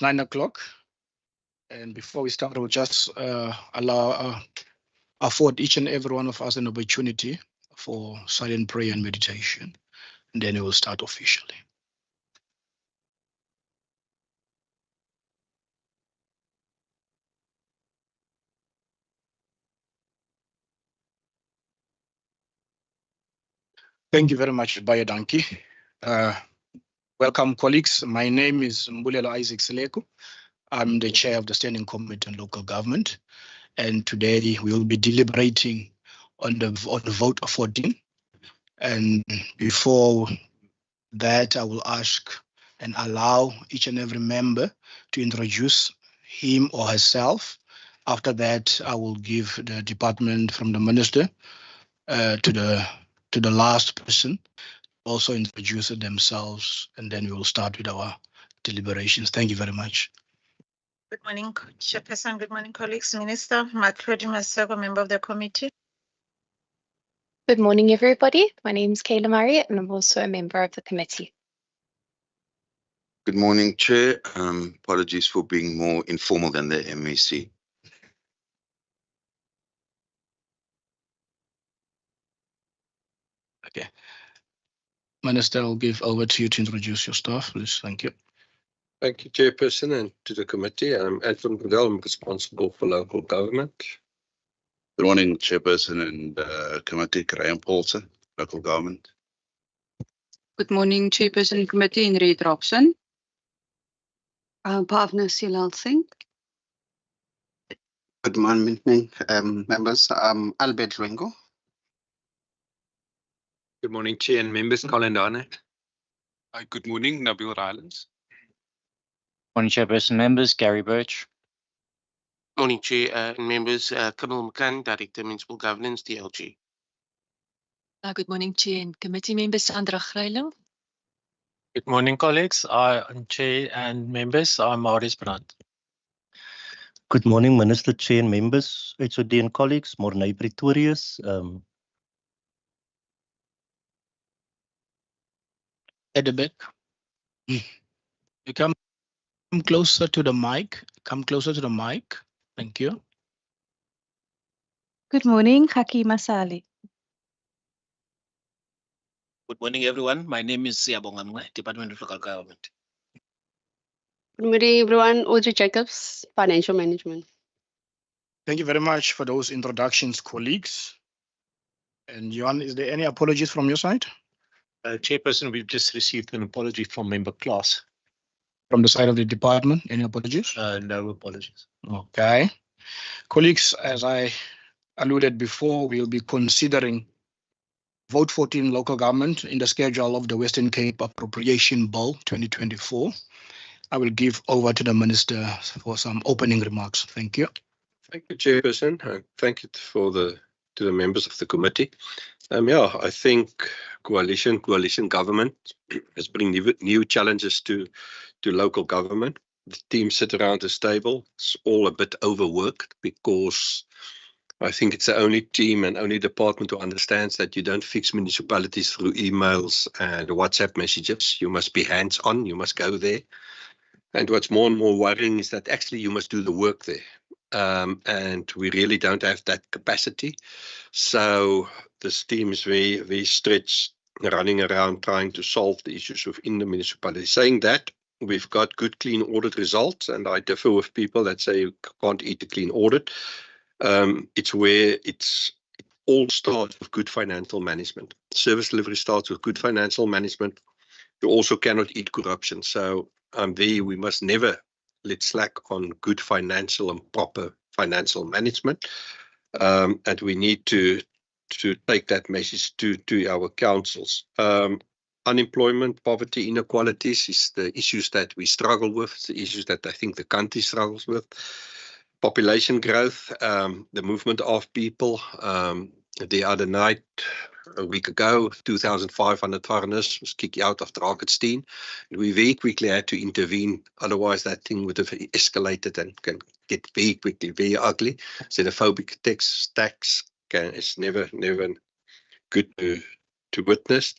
9 o'clock. And before we start, we'll just afford each and every one of us an opportunity for silent prayer and meditation. And then we will start officially. Thank you very much, Bayadanki. Welcome, colleagues. My name is Mbulelo Isaac Seleko. I'm the chair of the Standing Committee on Local Government. And today we will be deliberating on the vote of 14. And before that, I will ask and allow each and every member to introduce him or herself. After that, I will give the department from the minister to the last person, also introduce themselves, and then we will start with our deliberations. Thank you very much. Good morning, Chairperson. Good morning, colleagues. Minister, Maclody Masego, member of the committee. Good morning, everybody. My name is Kayla Murray, and I'm also a member of the committee. Good morning, Chair. Apologies for being more informal than the MEC. Okay. Minister, I'll give over to you to introduce your staff, please. Thank you. Thank you, Chairperson, and to the committee. I'm Anton Goodell. I'm responsible for local government. Good morning, Chairperson and Committee, Graham Paulson, Local Government. Good morning, Chairperson Committee, Henriette Robson. Bhavna Silal Singh. Good morning, members. Albert Lwengo. Good morning, Chair and members. Colin Darnett. Hi, good morning, Nabil Rylands. Morning, Chairperson, members. Gary Birch. Morning, Chair and members. Kamal McCann, Director, Municipal Governance, DLG. Good morning, Chair and committee members. Sandra Greiling. Good morning, colleagues. I'm Chair and members. I'm Maurice Brandt. Good morning, Minister, Chair and members, HOD and colleagues. Mornay Pretorius. At the back. You come closer to the mic. Come closer to the mic. Thank you. Good morning, Haki Masali. Good morning, everyone. My name is Siyabonga Mngwe, Department of Local Government. Good morning, everyone. Audrey Jacobs, Financial Management. Thank you very much for those introductions, colleagues. And Johan, is there any apologies from your side? Chairperson, we've just received an apology from Member Klaas. From the side of the department, any apologies? No apologies. Okay. Colleagues, as I alluded before, we'll be considering Vote 14 local government in the schedule of the Western Cape Appropriation Bill 2024. I will give over to the Minister for some opening remarks. Thank you. Thank you, Chairperson. Thank you to the members of the committee. I think coalition government has bring new challenges to local government. The team sit around this table. It's all a bit overworked because I think it's the only team and only department who understands that you don't fix municipalities through emails and WhatsApp messages. You must be hands-on. You must go there. And what's more and more worrying is that actually you must do the work there. And we really don't have that capacity. So this team is very, very stretched, running around trying to solve the issues within the municipality. Saying that, we've got good clean audit results, and I differ with people that say you can't eat a clean audit. It's where it all starts with good financial management. Service delivery starts with good financial management. You also cannot eat corruption. So we must never let slack on good financial and proper financial management. And we need to take that message to our councils. Unemployment, poverty, inequalities is the issues that we struggle with, it's the issues that I think the country struggles with. Population growth, the movement of people. The other night, a week ago, 2,500 foreigners was kicked out of Drakenstein. We very quickly had to intervene, otherwise that thing would have escalated and can get very quickly very ugly. Xenophobic tax is never good to witness.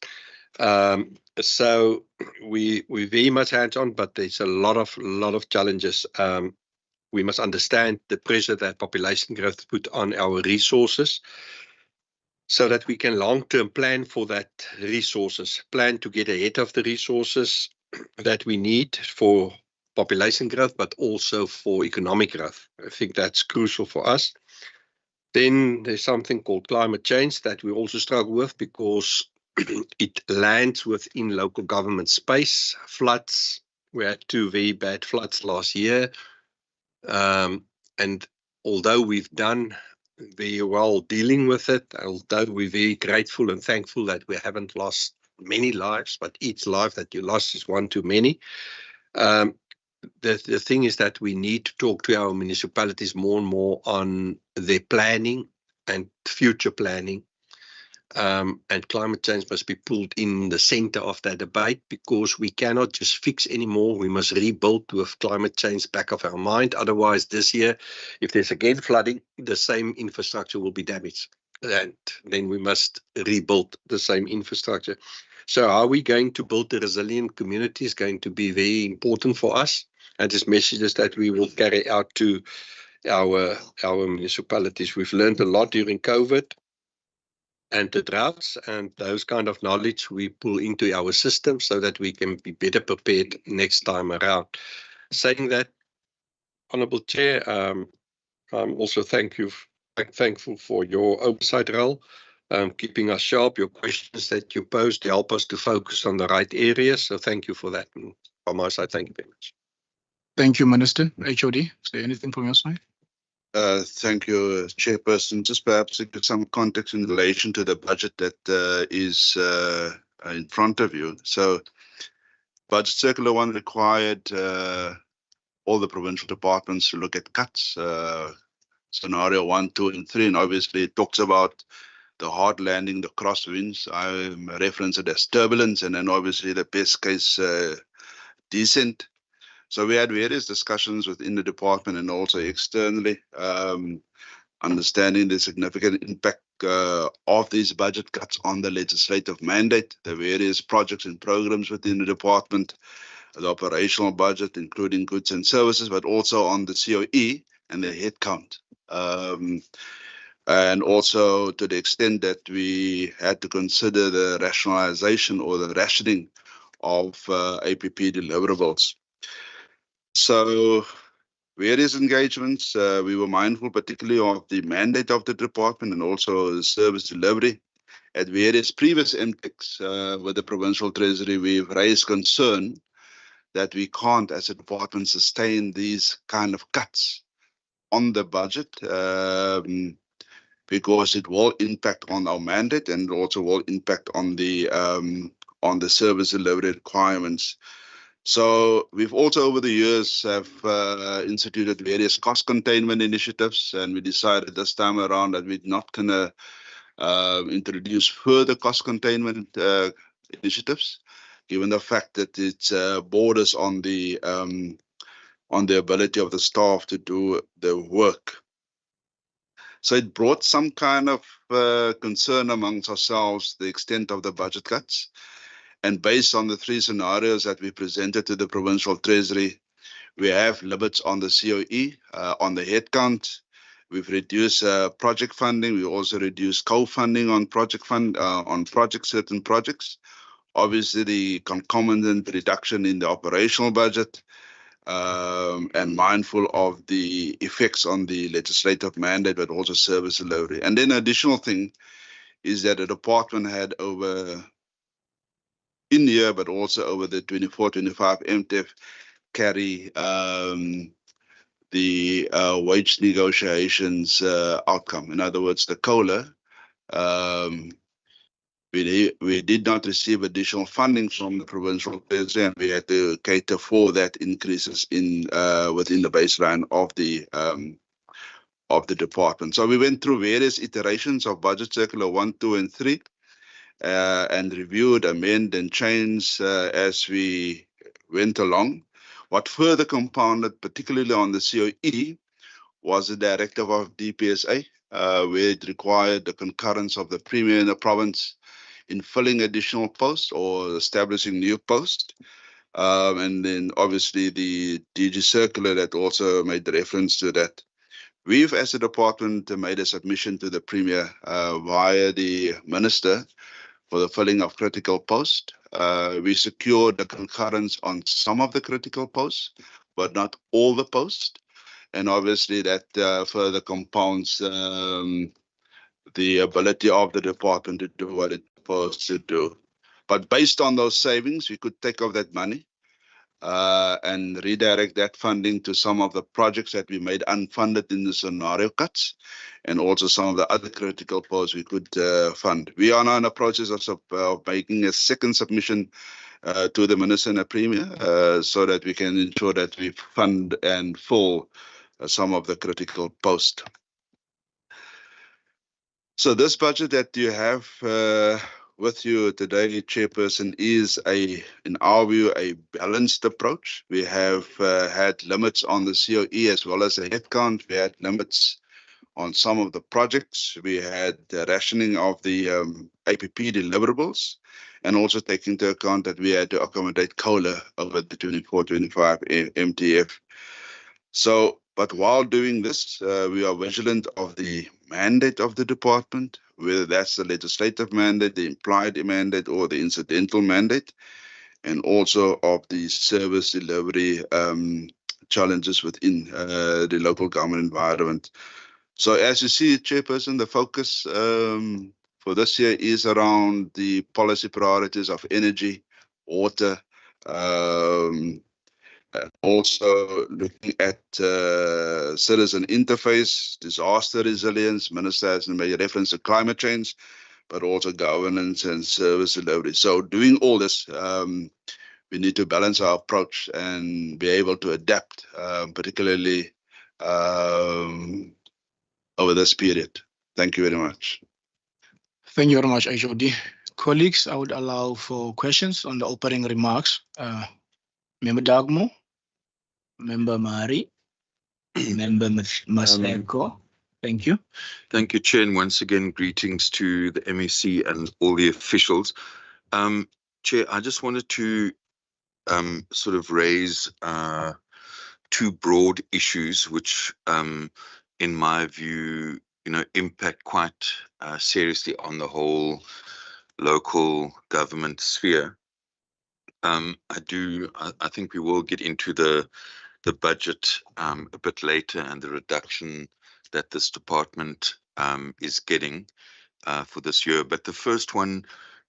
So we very much hands-on, but there's a lot of challenges. We must understand the pressure that population growth put on our resources, so that we can long-term plan for that resources, plan to get ahead of the resources that we need for population growth, but also for economic growth. I think that's crucial for us. Then there's something called climate change that we also struggle with, because it lands within local government space. Floods, we had 2 very bad floods last year. And although we've done very well dealing with it, although we're very grateful and thankful that we haven't lost many lives, but each life that you lost is one too many. The thing is that we need to talk to our municipalities more and more on their planning and future planning. And climate change must be pulled in the center of that debate, because we cannot just fix anymore. We must rebuild with climate change back of our mind. Otherwise, this year, if there's again flooding, the same infrastructure will be damaged. And then we must rebuild the same infrastructure. So how are we going to build a resilient community is going to be very important for us. And this messages that we will carry out to our municipalities. We've learned a lot during COVID and the droughts, and those kind of knowledge we pull into our system so that we can be better prepared next time around. Saying that, Honourable Chair, I'm also thankful for your oversight role, keeping us sharp. Your questions that you posed help us to focus on the right areas. So thank you for that. And from my side, thank you very much. Thank you, Minister. HOD, is there anything from your side? Thank you, Chairperson. Just perhaps to give some context in relation to the budget that is in front of you. So, Budget Circular 1 required all the provincial departments to look at cuts, scenario 1, 2, and 3, and obviously it talks about the hard landing, the crosswinds. I reference it as turbulence, and then obviously the best case descent. So we had various discussions within the department and also externally, understanding the significant impact of these budget cuts on the legislative mandate, the various projects and programs within the department, the operational budget, including goods and services, but also on the COE and the headcount. And also to the extent that we had to consider the rationalization or the rationing of APP deliverables. So various engagements, we were mindful particularly of the mandate of the department and also the service delivery. At various previous MTECs with the Provincial Treasury, we've raised concern that we can't as a department sustain these kind of cuts on the budget because it will impact on our mandate and also will impact on the service delivery requirements. So we've also over the years have instituted various cost containment initiatives, and we decided this time around that we're not going to introduce further cost containment initiatives, given the fact that it borders on the ability of the staff to do the work. So it brought some kind of concern amongst ourselves, the extent of the budget cuts. And based on the 3 scenarios that we presented to the Provincial Treasury, we have limits on the COE, on the headcount. We've reduced project funding. We also reduced co-funding on certain projects. Obviously, the concomitant reduction in the operational budget, and mindful of the effects on the legislative mandate, but also service delivery. And then additional thing is that the department had over in the year, but also over the 24-25 MTEF carry the wage negotiations outcome. In other words, the COLA, we did not receive additional funding from the Provincial Treasury, and we had to cater for that increases in within the baseline of the department. So we went through various iterations of Budget Circular 1, 2, and 3. And reviewed, amend, and change as we went along. What further compounded, particularly on the COE, was the directive of DPSA, where it required the concurrence of the Premier in the province, in filling additional posts or establishing new posts. And then obviously the DG circular that also made reference to that. We've, as a department, made a submission to the Premier via the Minister for the filling of critical posts. We secured the concurrence on some of the critical posts, but not all the posts. And obviously that further compounds the ability of the department to do what it's supposed to do. But based on those savings, we could take off that money and redirect that funding to some of the projects that we made unfunded in the scenario cuts, and also some of the other critical posts we could fund. We are now in the process of making a second submission to the Minister and the Premier so that we can ensure that we fund and fill some of the critical posts. So this budget that you have with you today, Chairperson, is in our view, a balanced approach. We have had limits on the COE as well as the headcount. We had limits on some of the projects. We had the rationing of the APP deliverables, and also taking into account that we had to accommodate COLA over the 24-25 MTF. So, but while doing this, we are vigilant of the mandate of the department, whether that's the legislative mandate, the implied mandate, or the incidental mandate, and also of the service delivery challenges within the local government environment. So as you see, Chairperson, the focus for this year is around the policy priorities of energy, water, also looking at citizen interface, disaster resilience. Minister has made reference to climate change, but also governance and service delivery. So doing all this, we need to balance our approach and be able to adapt, particularly over this period. Thank you very much. Thank you very much, HOD. Colleagues, I would allow for questions on the opening remarks. Member Dagmo, Member Mari, Member Maseko. Thank you. Thank you, Chair, and once again, greetings to the MEC and all the officials. Chair, I just wanted to sort of raise two broad issues which, in my view, impact quite seriously on the whole local government sphere. I think we will get into the budget a bit later and the reduction that this department is getting for this year. But the first one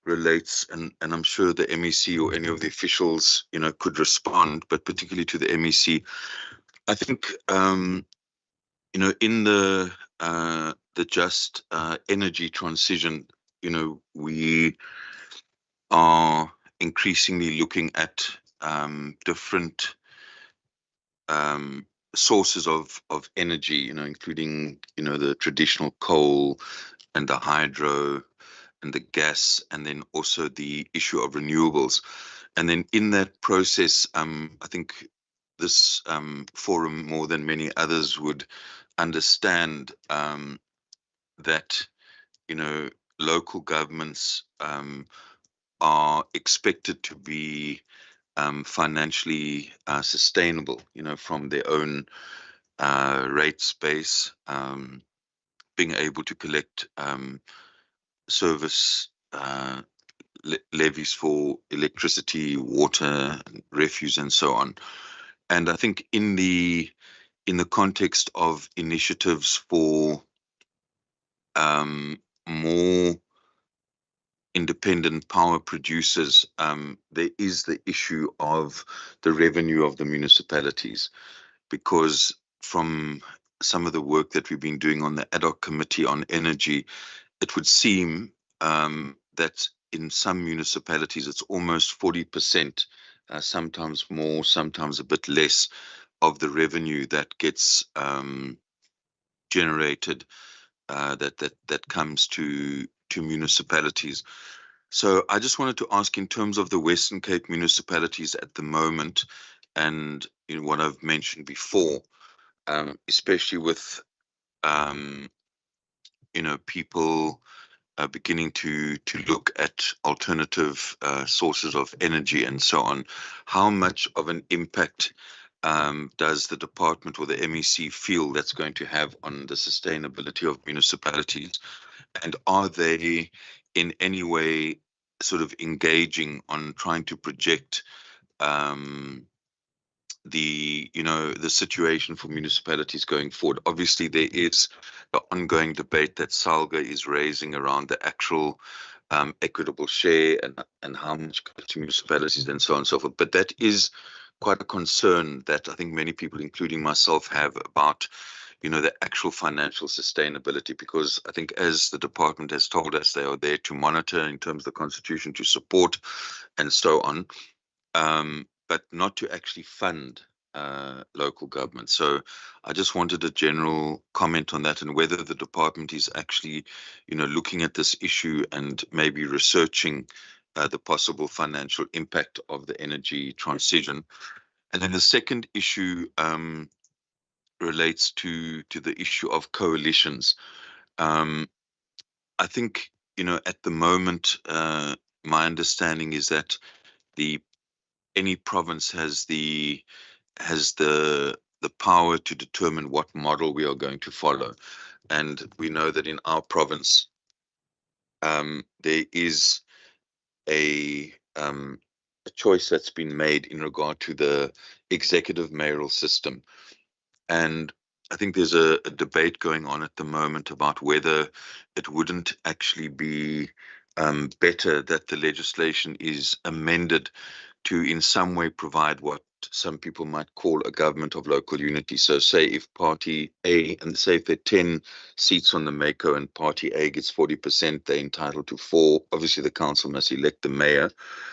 relates, and I'm sure the MEC or any of the officials, could respond, but particularly to the MEC. I think, in the just energy transition, we are increasingly looking at different sources of energy, including, the traditional coal and the hydro and the gas, and then also the issue of renewables. And then in that process, I think this forum, more than many others, would understand that, local governments are expected to be financially sustainable, from their own rate space, being able to collect service levies for electricity, water, refuse, and so on. And I think in the context of initiatives for more independent power producers, there is the issue of the revenue of the municipalities, because from some of the work that we've been doing on the ad hoc committee on energy, it would seem that in some municipalities it's almost 40%, sometimes more, sometimes a bit less, of the revenue that gets generated that comes to municipalities. So I just wanted to ask, in terms of the Western Cape municipalities at the moment, and what I've mentioned before, especially with people beginning to look at alternative sources of energy and so on, how much of an impact does the department or the MEC feel that's going to have on the sustainability of municipalities? And are they in any way sort of engaging on trying to project the situation for municipalities going forward? Obviously, there is the ongoing debate that Salga is raising around the actual equitable share and how much goes to municipalities and so on and so forth. But that is quite a concern that I think many people, including myself, have about the actual financial sustainability, because I think, as the department has told us, they are there to monitor in terms of the constitution, to support and so on, but not to actually fund local government. So I just wanted a general comment on that, and whether the department is actually looking at this issue and maybe researching the possible financial impact of the energy transition. And then the second issue relates to the issue of coalitions. I think at the moment, my understanding is that any province has the power to determine what model we are going to follow, and we know that in our province there is a choice that's been made in regard to the executive mayoral system. And I think there's a debate going on at the moment about whether it wouldn't actually be better that the legislation is amended to in some way provide what some people might call a government of local unity. So say if party A, and say if there are 10 seats on the MACO and party A gets 40%, they're entitled to 4. Obviously the council must elect the mayor,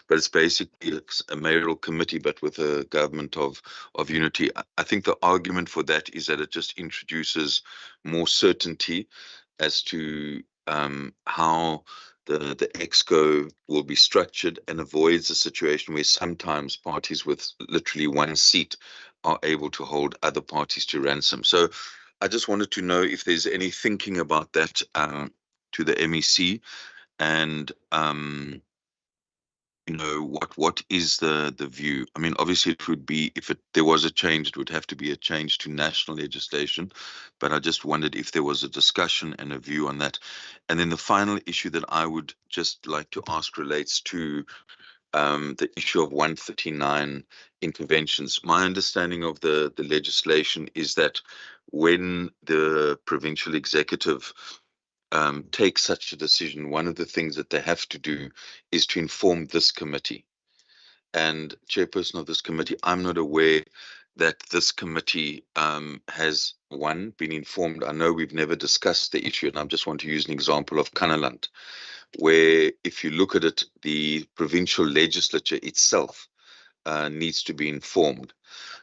but it's basically a mayoral committee, but with a government of unity. I think the argument for that is that it just introduces more certainty as to how the EXCO will be structured, and avoids a situation where sometimes parties with literally one seat are able to hold other parties to ransom. So I just wanted to know if there's any thinking about that to the MEC, and what is the view? I mean, obviously it would be, if there was a change, it would have to be a change to national legislation, but I just wondered if there was a discussion and a view on that. And then the final issue that I would just like to ask relates to the issue of 139 interventions. My understanding of the legislation is that when the provincial executive take such a decision, one of the things that they have to do is to inform this committee. And chairperson of this committee, I'm not aware that this committee has, one, been informed. I know we've never discussed the issue, and I just want to use an example of Kanaland, where if you look at it, the provincial legislature itself needs to be informed.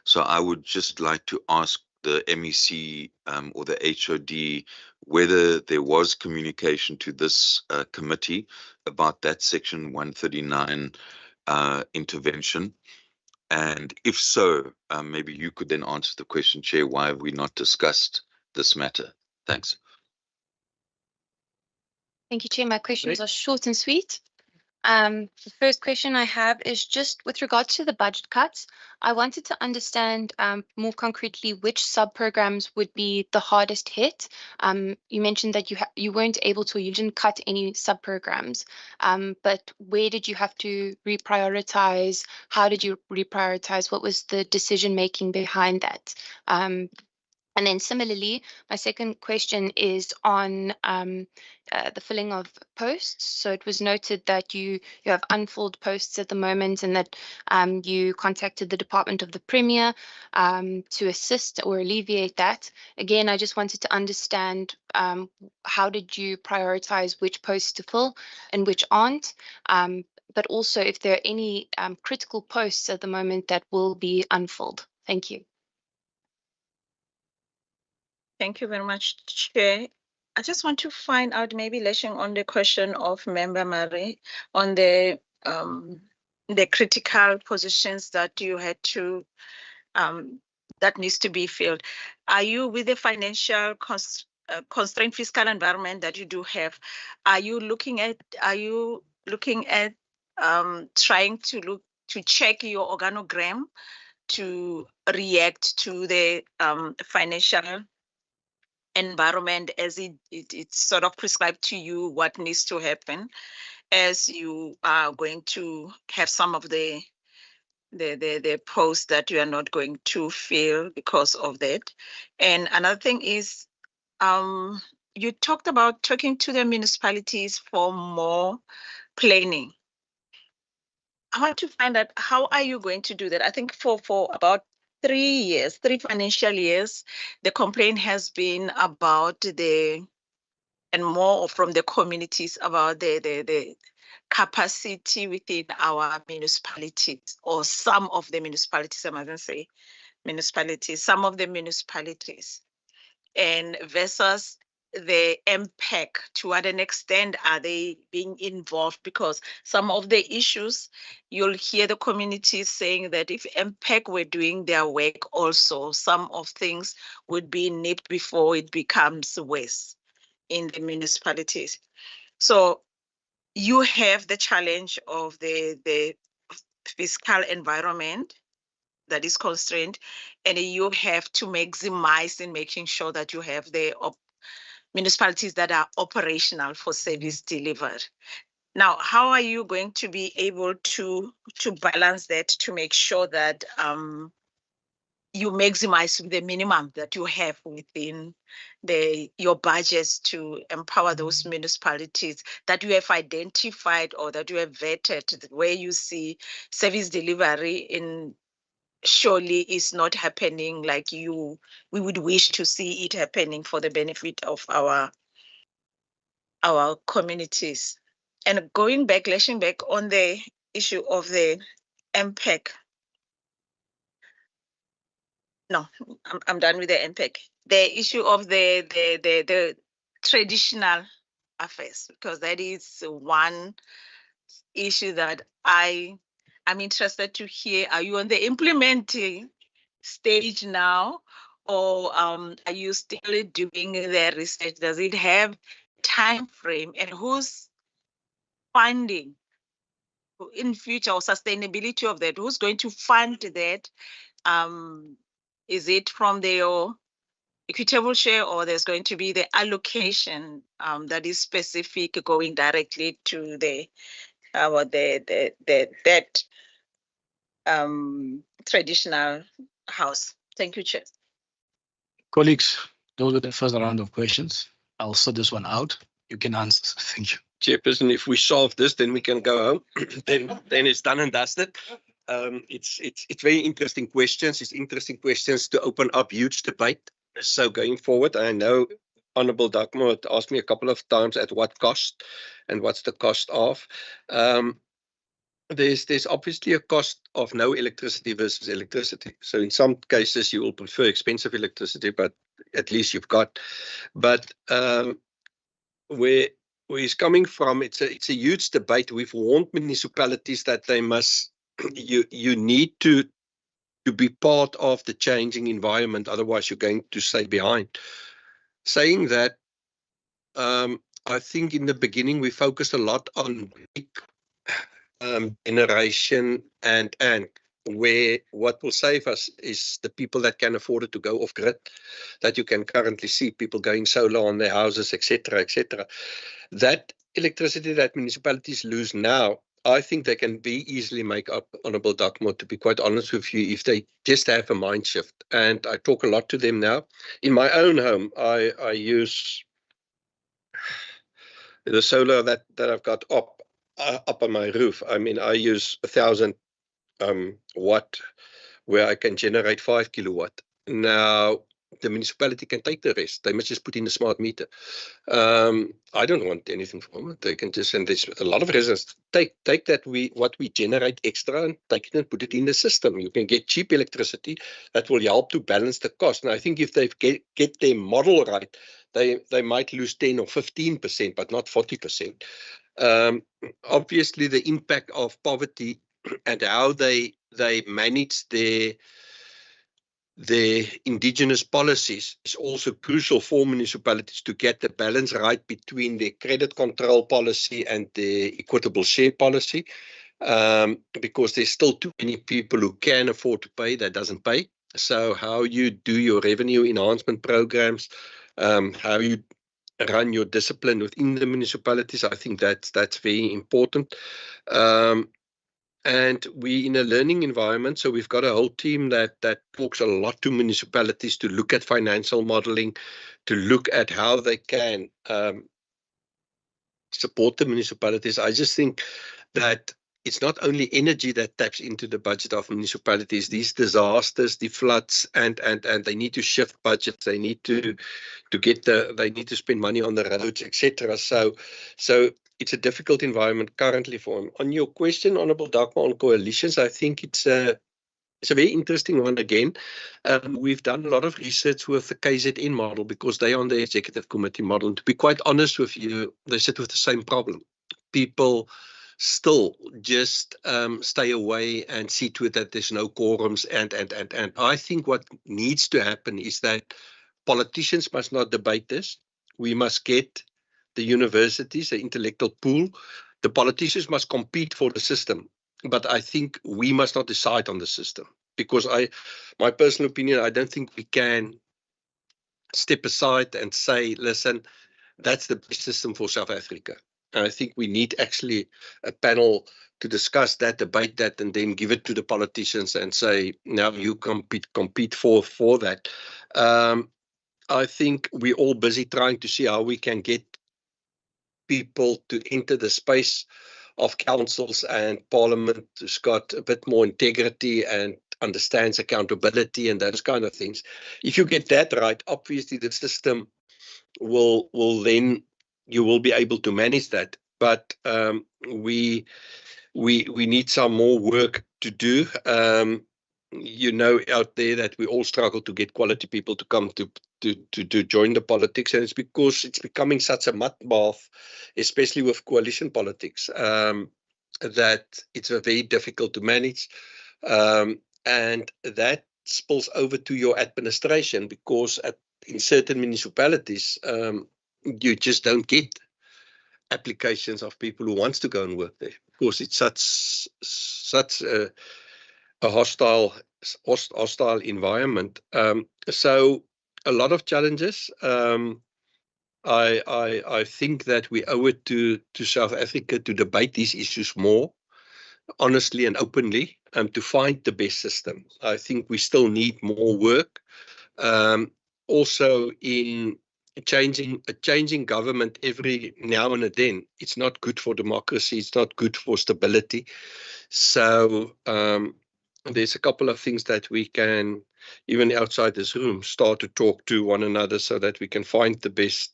So I would just like to ask the MEC or the HOD whether there was communication to this committee about that section 139 intervention. And if so, maybe you could then answer the question, Chair, why have we not discussed this matter? Thanks. Thank you, Chair. My questions are short and sweet. The first question I have is just with regards to the budget cuts. I wanted to understand more concretely which sub-programs would be the hardest hit. You mentioned that you weren't able to, you didn't cut any sub-programs, but where did you have to reprioritize? How did you reprioritize? What was the decision-making behind that? And then similarly, my second question is on the filling of posts. So it was noted that you have unfilled posts at the moment, and that you contacted the Department of the Premier to assist or alleviate that. Again, I just wanted to understand how did you prioritize which posts to fill and which aren't, but also if there are any critical posts at the moment that will be unfilled. Thank you. Thank you very much, Chair. I just want to find out, maybe lashing on the question of Member Marie on the critical positions that you had to that needs to be filled. Are you with the financial constrained fiscal environment that you do have, are you looking at trying to check your organogram to react to the financial environment as it's sort of prescribed to you what needs to happen as you are going to have some of the posts that you are not going to fill because of that? And another thing is, you talked about talking to the municipalities for more planning. I want to find out, how are you going to do that? I think for about 3 financial years, the complaint has been about and more from the communities about the capacity within our municipalities, or some of the municipalities, I mustn't say municipalities, some of the municipalities, and versus the MPEC. To what an extent are they being involved? Because some of the issues, you'll hear the communities saying that if MPEC were doing their work also, some of things would be nipped before it becomes worse in the municipalities. So you have the challenge of the fiscal environment that is constrained, and you have to maximize in making sure that you have the municipalities that are operational for service delivered. Now, how are you going to be able to balance that to make sure that you maximize the minimum that you have within your budgets to empower those municipalities that you have identified or that you have vetted, where you see service delivery in surely is not happening like we would wish to see it happening for the benefit of our communities? And lashing back on the issue of the MPEC. No, I'm done with the MPEC. The issue of the traditional affairs, because that is one issue that I'm interested to hear. Are you on the implementing stage now, or are you still doing the research? Does it have time frame, and who's funding in future, or sustainability of that? Who's going to fund that? Is it from their equitable share, or there's going to be the allocation that is specific going directly to the traditional house? Thank you, Chair. Colleagues, those were the first round of questions. I'll sort this one out. You can answer. Thank you. Chairperson, if we solve this, then we can go home. then it's done and dusted. It's very interesting questions. It's interesting questions to open up huge debate. So going forward, I know Honourable Dagmo had asked me a couple of times at what cost and what's the cost of. There's obviously a cost of no electricity versus electricity. So in some cases you will prefer expensive electricity, but at least you've got. But where he's coming from, it's a huge debate. We've warned municipalities that they must, you need to be part of the changing environment, otherwise you're going to stay behind. Saying that, I think in the beginning we focused a lot on generation and where what will save us is the people that can afford it to go off grid, that you can currently see people going solar on their houses, etc., etc. That electricity that municipalities lose now, I think they can be easily make up, Honourable Dagmo, to be quite honest with you, if they just have a mind shift. And I talk a lot to them now. In my own home, I use the solar that I've got up on my roof. I mean, I use 1,000 watt, where I can generate 5 kilowatt. Now, the municipality can take the rest. They must just put in a smart meter. I don't want anything from it. They can just, and there's a lot of reasons. Take that what we generate extra and take it and put it in the system. You can get cheap electricity that will help to balance the cost. And I think if they get their model right, they might lose 10 or 15%, but not 40%. Obviously, the impact of poverty and how they manage their their indigenous policies is also crucial for municipalities to get the balance right between their credit control policy and their equitable share policy, because there's still too many people who can afford to pay that doesn't pay. So how you do your revenue enhancement programs, how you run your discipline within the municipalities, I think that's very important. And we in a learning environment, so we've got a whole team that talks a lot to municipalities to look at financial modeling, to look at how they can support the municipalities. I just think that it's not only energy that taps into the budget of municipalities. These disasters, the floods, and they need to shift budgets. They need to they need to spend money on the roads, etc. So it's a difficult environment currently for them. On your question, Honourable Dagmar, on coalitions, I think it's a very interesting one again. We've done a lot of research with the KZN model because they are on the executive committee model. And to be quite honest with you, they sit with the same problem. People still just stay away and see to it that there's no quorums. And I think what needs to happen is that politicians must not debate this. We must get the universities, the intellectual pool. The politicians must compete for the system. But I think we must not decide on the system, because my personal opinion, I don't think we can step aside and say, listen, that's the best system for South Africa. And I think we need actually a panel to discuss that, debate that, and then give it to the politicians and say, now you compete for that. I think we're all busy trying to see how we can get people to enter the space of councils and parliament who's got a bit more integrity and understands accountability and those kind of things. If you get that right, obviously the system will then, you will be able to manage that. But we need some more work to do. You know, out there that we all struggle to get quality people to come to join the politics, and it's because it's becoming such a mud bath, especially with coalition politics, that it's very difficult to manage, and that spills over to your administration, because in certain municipalities you just don't get applications of people who wants to go and work there, because it's such a hostile environment. So a lot of challenges. I think that we owe it to South Africa to debate these issues more honestly and openly, to find the best system. I think we still need more work. Also in changing government every now and then, it's not good for democracy, it's not good for stability. So there's a couple of things that we can, even outside this room, start to talk to one another so that we can find the best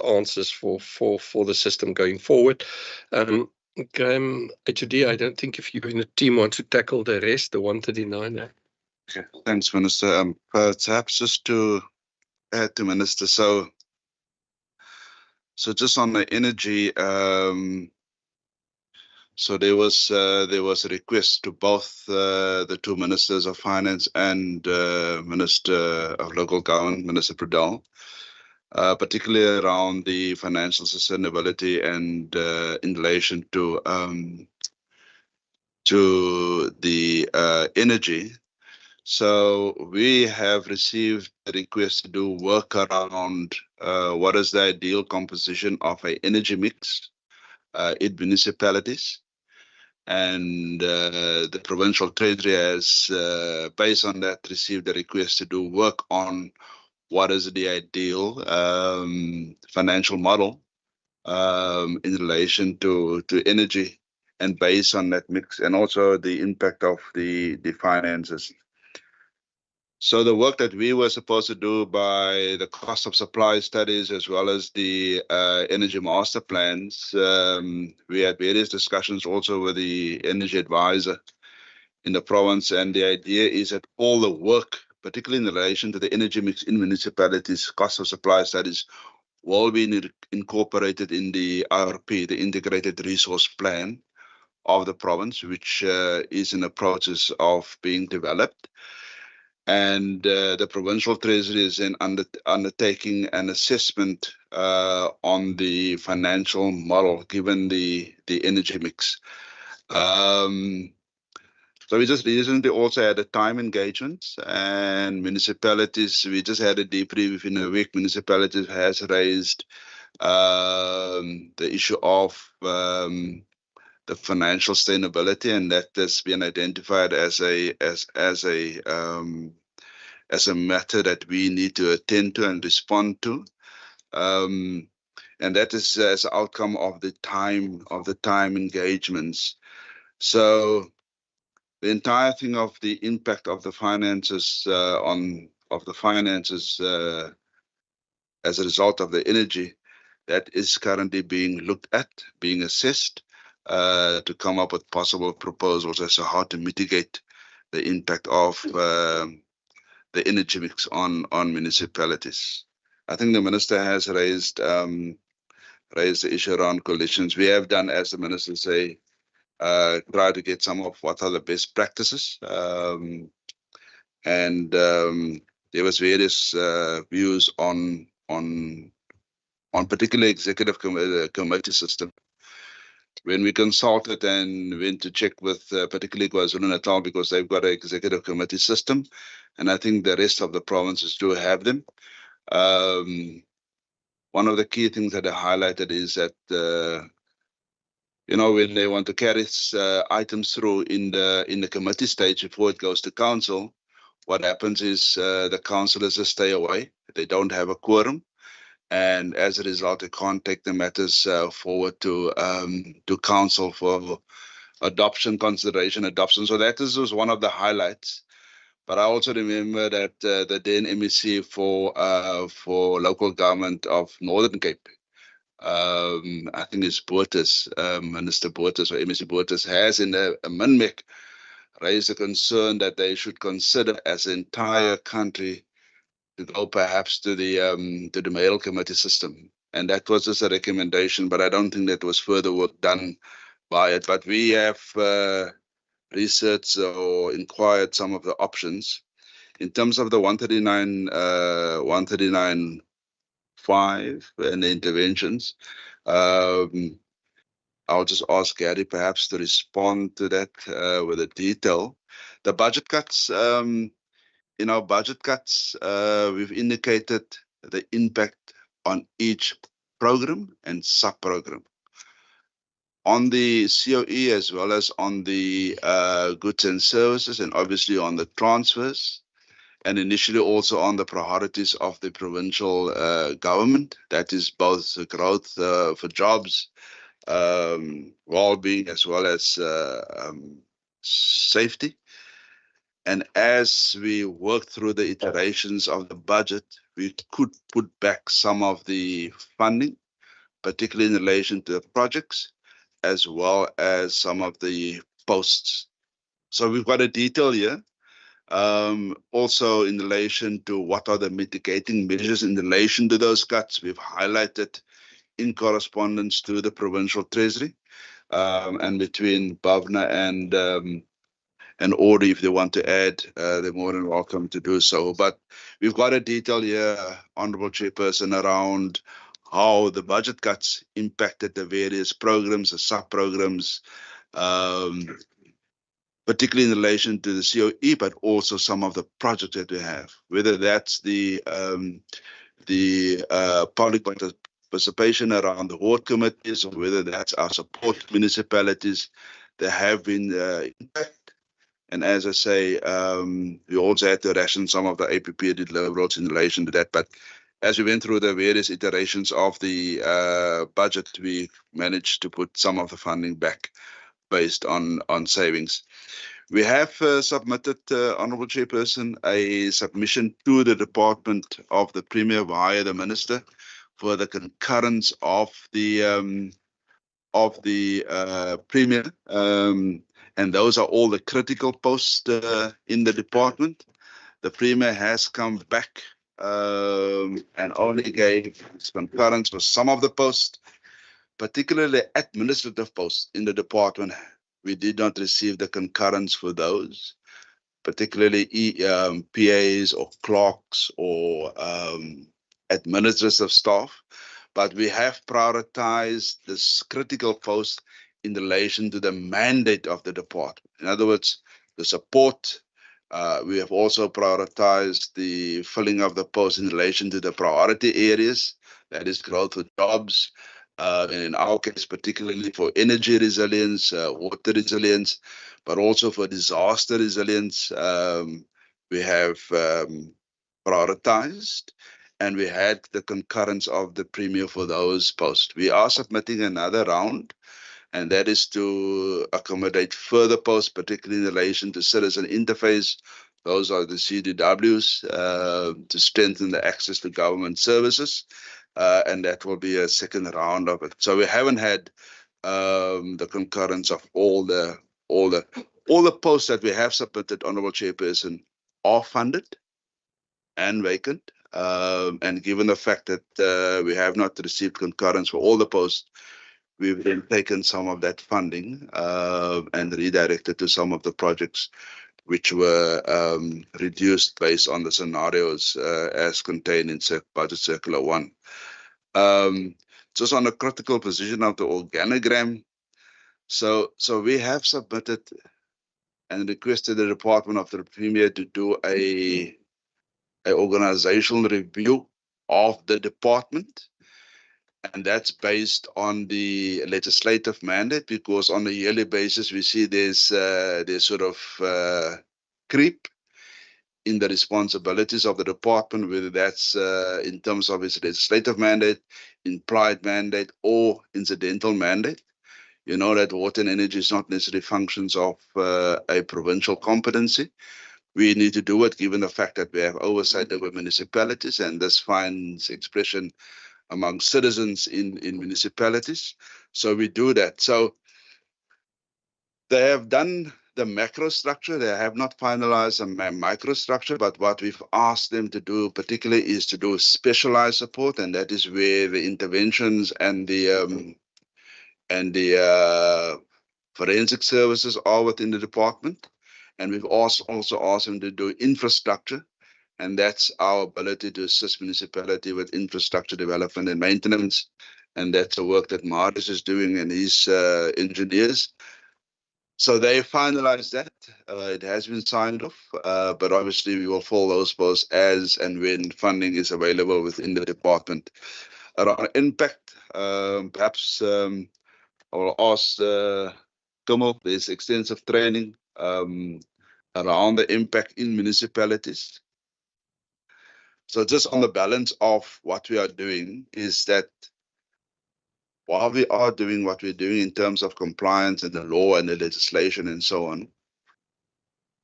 answers for the system going forward. Graham, HOD, I don't think if you in the team want to tackle the rest, the 139. Okay, thanks, Minister. Perhaps just to add to Minister, so just on the energy, so there was a request to both the two ministers of finance and Minister of Local Government, Minister Prudel, particularly around the financial sustainability and in relation to the energy. So we have received a request to do work around what is the ideal composition of an energy mix in municipalities. And the Provincial Treasury has, based on that, received a request to do work on what is the ideal financial model in relation to energy, and based on that mix, and also the impact of the finances. So the work that we were supposed to do by the cost of supply studies, as well as the energy master plans, we had various discussions also with the energy advisor in the province, and the idea is that all the work, particularly in relation to the energy mix in municipalities, cost of supply studies, will be incorporated in the IRP, the Integrated Resource Plan of the province, which is in the process of being developed. And the Provincial Treasury is in undertaking an assessment on the financial model given the energy mix. So we just recently also had a time engagement, and municipalities, we just had a debrief within a week. Municipalities has raised the issue of the financial sustainability, and that has been identified as a matter that we need to attend to and respond to. And that is as an outcome of the time engagements. So the entire thing of the impact of the finances as a result of the energy, that is currently being looked at, being assessed, to come up with possible proposals as to how to mitigate the impact of the energy mix on municipalities. I think the minister has raised the issue around coalitions. We have done, as the minister say, try to get some of what are the best practices, and there was various views on particular executive committee system. When we consulted and went to check with particularly KwaZulu-Natal, because they've got an executive committee system, and I think the rest of the provinces do have them. One of the key things that I highlighted is that when they want to carry items through in the committee stage before it goes to council, what happens is the councillors just stay away. They don't have a quorum, and as a result, they can't take the matters forward to council for consideration, adoption. So that was one of the highlights. But I also remember that the then MEC for local government of Northern Cape, I think it's Bottas, Minister Bottas or MEC Bottas, has in a MINMEC raised a concern that they should consider as an entire country to go perhaps to the mayoral committee system. And that was just a recommendation, but I don't think that was further work done by it. But we have researched or inquired some of the options. In terms of the 139.5 and the interventions, I'll just ask Gary perhaps to respond to that with a detail. The budget cuts, in our budget cuts, we've indicated the impact on each program and sub-program. On the COE as well as on the goods and services, and obviously on the transfers, and initially also on the priorities of the provincial government, that is both the growth for jobs, well-being, as well as safety. And as we work through the iterations of the budget, we could put back some of the funding, particularly in relation to the projects, as well as some of the posts. So we've got a detail here. Also in relation to what are the mitigating measures in relation to those cuts, we've highlighted in correspondence to the Provincial Treasury, and between Bhavna and Audrey, if they want to add, they're more than welcome to do so. But we've got a detail here, Honourable Chairperson, around how the budget cuts impacted the various programs, the sub-programs, particularly in relation to the COE, but also some of the projects that we have, whether that's the public participation around the ward committees, or whether that's our support municipalities. There have been impact. And as I say, we also had to ration some of the APP deliverables in relation to that. But as we went through the various iterations of the budget, we managed to put some of the funding back based on savings. We have submitted, Honourable Chairperson, a submission to the Department of the Premier via the Minister for the concurrence of the Premier, and those are all the critical posts in the department. The Premier has come back and only gave his concurrence for some of the posts, particularly administrative posts in the department. We did not receive the concurrence for those. particularly PAs or clerks or administrative staff, but we have prioritized this critical post in relation to the mandate of the department. In other words, the support. We have also prioritized the filling of the post in relation to the priority areas, that is growth of jobs, and in our case, particularly for energy resilience, water resilience, but also for disaster resilience. We have prioritized, and we had the concurrence of the Premier for those posts. We are submitting another round, and that is to accommodate further posts, particularly in relation to citizen interface. Those are the CDWs, to strengthen the access to government services, and that will be a second round of it. So we haven't had the concurrence of all the posts that we have submitted, Honourable Chairperson, are funded and vacant. And given the fact that we have not received concurrence for all the posts, we've then taken some of that funding and redirected to some of the projects which were reduced based on the scenarios as contained in Budget Circular 1. Just on a critical position of the organogram, so we have submitted and requested the Department of the Premier to do a organizational review of the department. And that's based on the legislative mandate, because on a yearly basis, we see there's sort of creep in the responsibilities of the department, whether that's in terms of its legislative mandate, implied mandate, or incidental mandate. You know that water and energy is not necessarily functions of a provincial competency. We need to do it given the fact that we have oversight over municipalities, and this finds expression among citizens in municipalities. So we do that. So they have done the macro structure. They have not finalized the microstructure, but what we've asked them to do particularly is to do specialized support, and that is where the interventions and the forensic services are within the department. And we've also asked them to do infrastructure, and that's our ability to assist municipality with infrastructure development and maintenance. And that's the work that Marius is doing and his engineers. So they finalized that. It has been signed off, but obviously we will follow those posts as and when funding is available within the department. Around impact, perhaps I will ask Kumo. There's extensive training around the impact in municipalities. So just on the balance of what we are doing is that while we are doing what we're doing in terms of compliance and the law and the legislation and so on,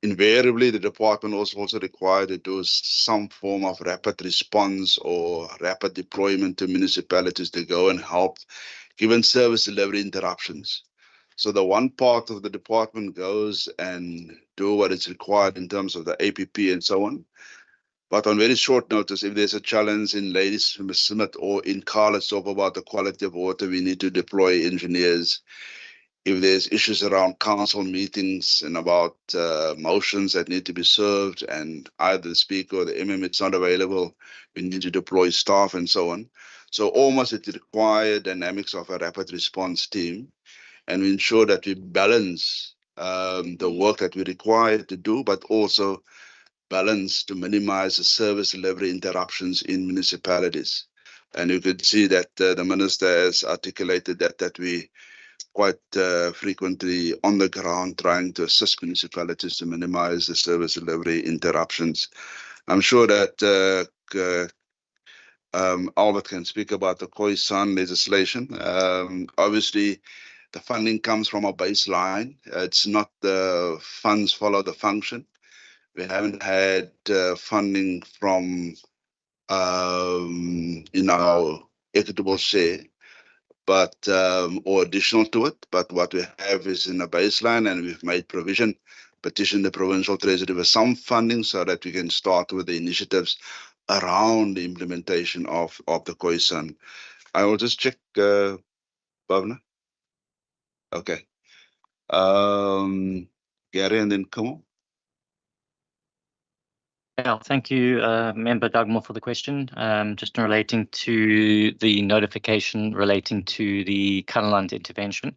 invariably the department was also required to do some form of rapid response or rapid deployment to municipalities to go and help given service delivery interruptions. So the one part of the department goes and do what is required in terms of the APP and so on. But on very short notice, if there's a challenge in Ladysmith or in Carleton's about the quality of water, we need to deploy engineers. If there's issues around council meetings and about motions that need to be served and either the speaker or the MM is not available, we need to deploy staff and so on. So almost it requires dynamics of a rapid response team, and we ensure that we balance the work that we require to do, but also balance to minimize the service delivery interruptions in municipalities. And you could see that the minister has articulated that we quite frequently on the ground trying to assist municipalities to minimize the service delivery interruptions. I'm sure that Albert can speak about the Khoisan legislation. Obviously, the funding comes from a baseline. It's not the funds follow the function. We haven't had funding from in our equitable share, but or additional to it. But what we have is in a baseline, and we've made provision, petition the provincial treasury for some funding so that we can start with the initiatives around the implementation of the Khoisan. I will just check, Bhavna. Okay. Gary and then Kumo. Yeah, thank you, Member Dugmore, for the question. Just in relating to the notification relating to the Cullinan intervention.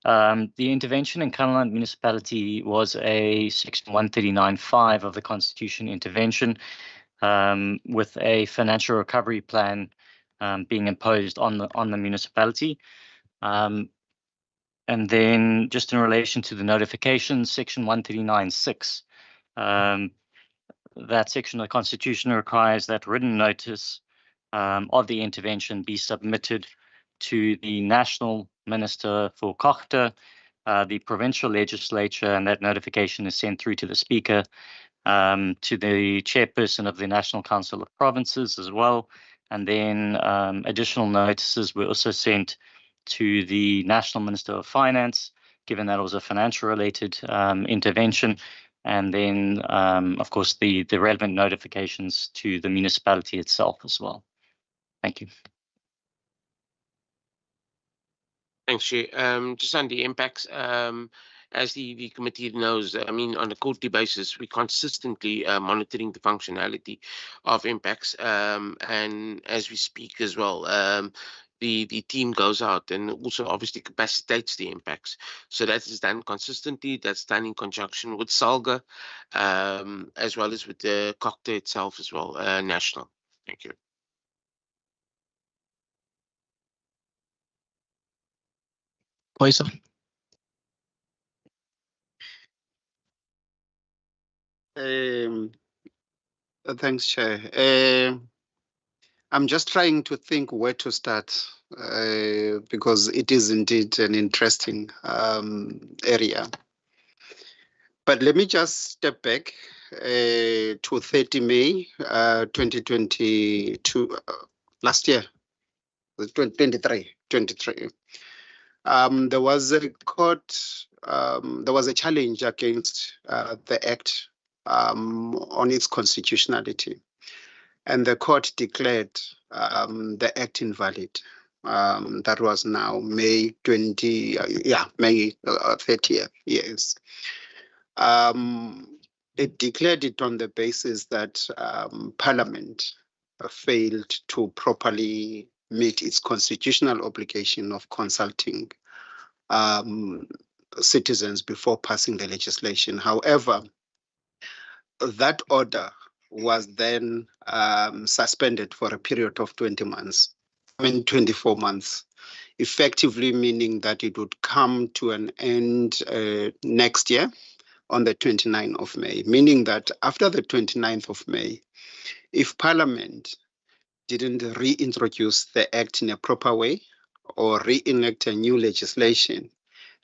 The intervention in Cullinan municipality was a Section 139(5) of the Constitution intervention, with a financial recovery plan being imposed on the municipality. And then just in relation to the notification, Section 139(6). That section of the Constitution requires that written notice of the intervention be submitted to the National Minister for Kochte, the Provincial Legislature, and that notification is sent through to the Speaker, to the Chairperson of the National Council of Provinces as well. And then additional notices were also sent to the National Minister of Finance, given that it was a financial related intervention. And then, of course, the relevant notifications to the municipality itself as well. Thank you. Thanks, Chair. Just on the impacts, as the committee knows, I mean, on a quarterly basis, we consistently monitoring the functionality of impacts. And as we speak as well, the team goes out and also obviously capacitates the impacts. So that is done consistently. That's done in conjunction with SALGA, as well as with the Kochte itself as well, national. Thank you. Khoisa. Thanks, Chair. I'm just trying to think where to start because it is indeed an interesting area. But let me just step back to 30 May 2022, last year, 23. There was a there was a challenge against the Act on its constitutionality. And the court declared the Act invalid. That was now May 30th, yes. It declared it on the basis that Parliament failed to properly meet its constitutional obligation of consulting citizens before passing the legislation. However, that order was then suspended for a period of 24 months, effectively meaning that it would come to an end next year on the 29th of May, meaning that after the 29th of May, if Parliament didn't reintroduce the Act in a proper way or re-enact a new legislation,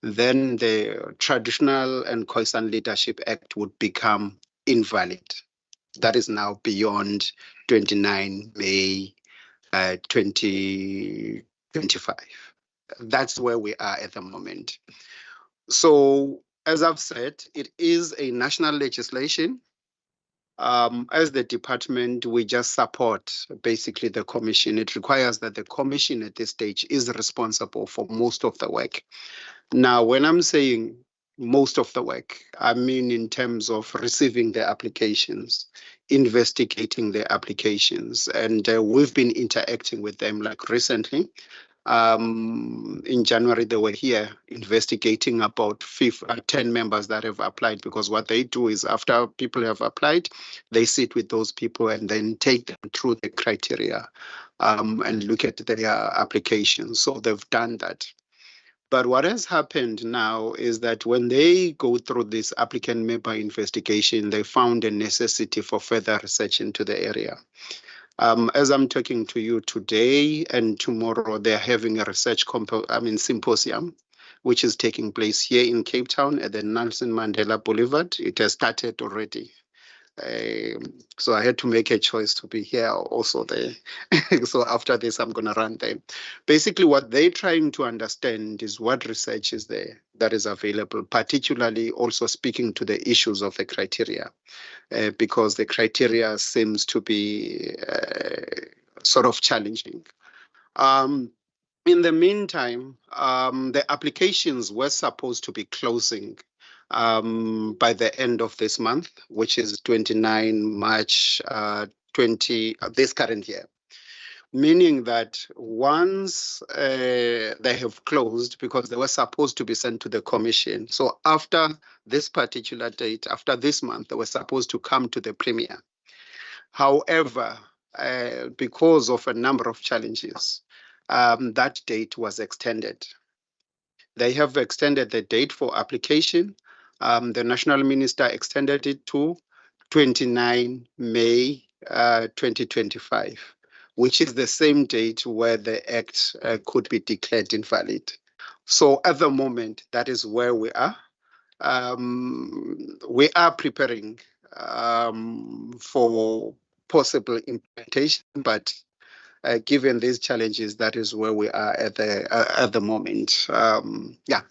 then the Traditional and Khoisan Leadership Act would become invalid. That is now beyond 29 May 2025. That's where we are at the moment. So, as I've said, it is a national legislation. As the department, we just support basically the commission. It requires that the commission at this stage is responsible for most of the work. Now, when I'm saying most of the work, I mean in terms of receiving the applications, investigating the applications, and we've been interacting with them. Like recently, in January, they were here investigating about 10 members that have applied, because what they do is after people have applied, they sit with those people and then take them through the criteria and look at their applications. So they've done that. But what has happened now is that when they go through this applicant member investigation, they found a necessity for further research into the area. As I'm talking to you today and tomorrow, they're having a research symposium, which is taking place here in Cape Town at the Nelson Mandela Boulevard. It has started already. So I had to make a choice to be here also there. So after this, I'm going to run there. Basically, what they're trying to understand is what research is there that is available, particularly also speaking to the issues of the criteria, because the criteria seems to be sort of challenging. In the meantime, the applications were supposed to be closing by the end of this month, which is 29 March 20 this current year. Meaning that once they have closed, because they were supposed to be sent to the commission. So after this particular date, after this month, they were supposed to come to the premier. However, because of a number of challenges, that date was extended. They have extended the date for application. The national minister extended it to 29 May 2025, which is the same date where the act could be declared invalid. So at the moment, that is where we are. We are preparing for possible implementation, but given these challenges, that is where we are at the moment. Yeah,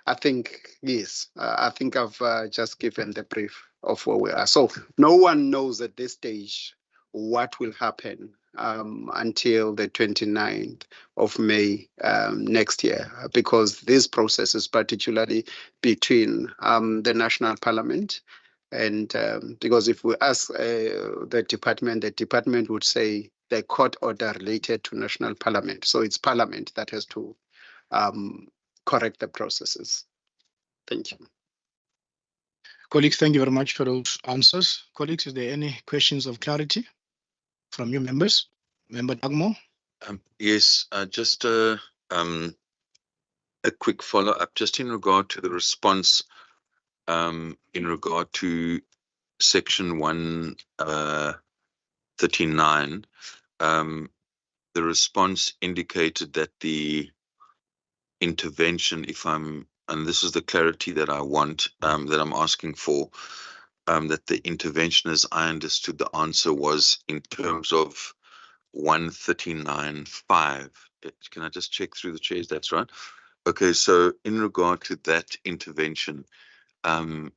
I think yes. I think I've just given the brief of where we are. So no one knows at this stage what will happen until the 29th of May next year, because these processes, particularly between the National Parliament and because if we ask the department would say the court order related to National Parliament. So it's Parliament that has to correct the processes. Thank you. Colleagues, thank you very much for those answers. Colleagues, is there any questions of clarity from you members? Member Dagmo? Yes, just a quick follow-up, just in regard to the response in regard to section 139. The response indicated that the intervention, and this is the clarity that I want, that I'm asking for, that the intervention, as I understood the answer, was in terms of 139.5. Can I just check through the chairs? That's right. Okay, so in regard to that intervention, the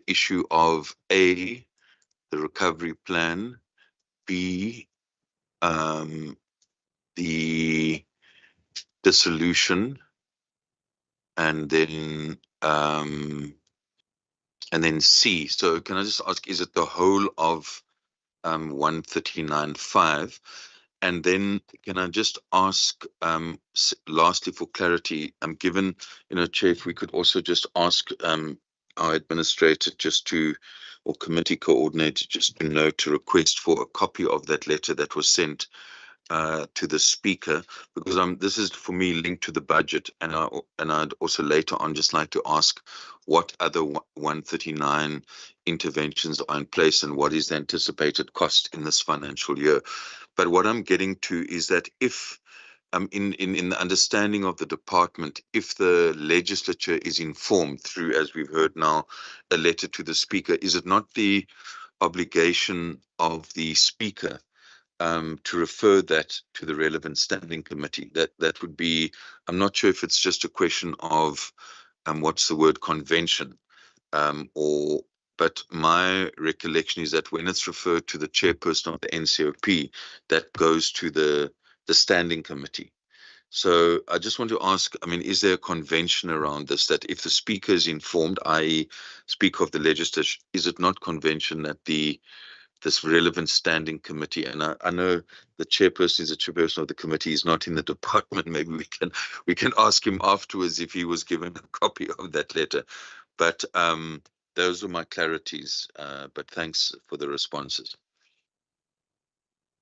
issue of A, the recovery plan, B, the dissolution, and then C. So can I just ask, is it the whole of 139.5? And then can I just ask, lastly, for clarity, given, Chair, if we could also just ask our administrator or committee coordinator just to note to request for a copy of that letter that was sent to the speaker, because this is for me linked to the budget, and I'd also later on just like to ask what other 139 interventions are in place and what is the anticipated cost in this financial year. But what I'm getting to is that if in the understanding of the department, if the legislature is informed through, as we've heard now, a letter to the speaker, is it not the obligation of the speaker to refer that to the relevant standing committee? That would be, I'm not sure if it's just a question of what's the word, convention, but my recollection is that when it's referred to the chairperson of the NCOP, that goes to the standing committee. So I just want to ask, is there a convention around this, that if the speaker is informed, i.e. speaker of the legislature, is it not convention that this relevant standing committee, and I know the chairperson is the chairperson of the committee, is not in the department, maybe we can ask him afterwards if he was given a copy of that letter. But those are my clarities, but thanks for the responses.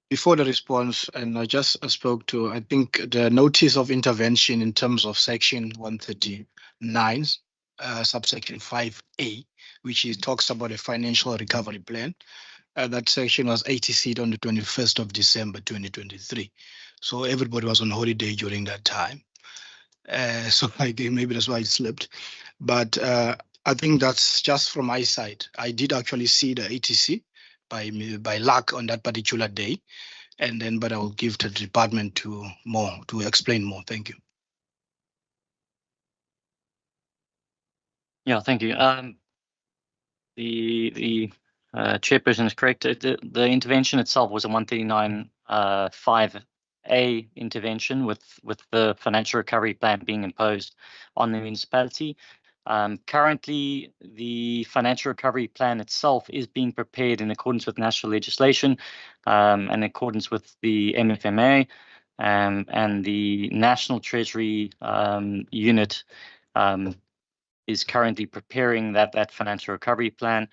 Before the response, and I just spoke to, I think, the notice of intervention in terms of section 139, subsection 5A, which talks about a financial recovery plan. That section was ATC'd on the 21st of December 2023. So everybody was on holiday during that time. So maybe that's why it slipped. But I think that's just from my side. I did actually see the ATC by luck on that particular day. But I will give to the department to explain more. Thank you. Yeah, thank you. The chairperson is correct. The intervention itself was a 139.5 a intervention with the financial recovery plan being imposed on the municipality. Currently, the financial recovery plan itself is being prepared in accordance with national legislation, in accordance with the MFMA, and the National Treasury unit is currently preparing that financial recovery plan.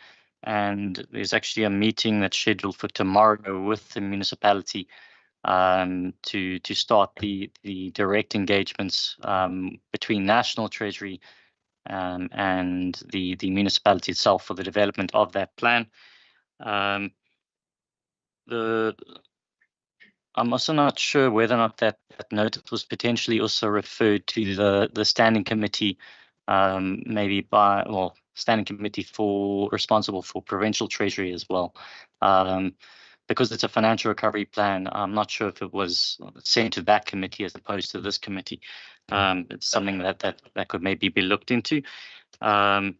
And there's actually a meeting that's scheduled for tomorrow with the municipality to start the direct engagements between National Treasury and the municipality itself for the development of that plan. I'm also not sure whether or not that notice was potentially also referred to the standing committee, maybe standing committee responsible for provincial treasury as well. Because it's a financial recovery plan, I'm not sure if it was sent to that committee as opposed to this committee. It's something that could maybe be looked into. And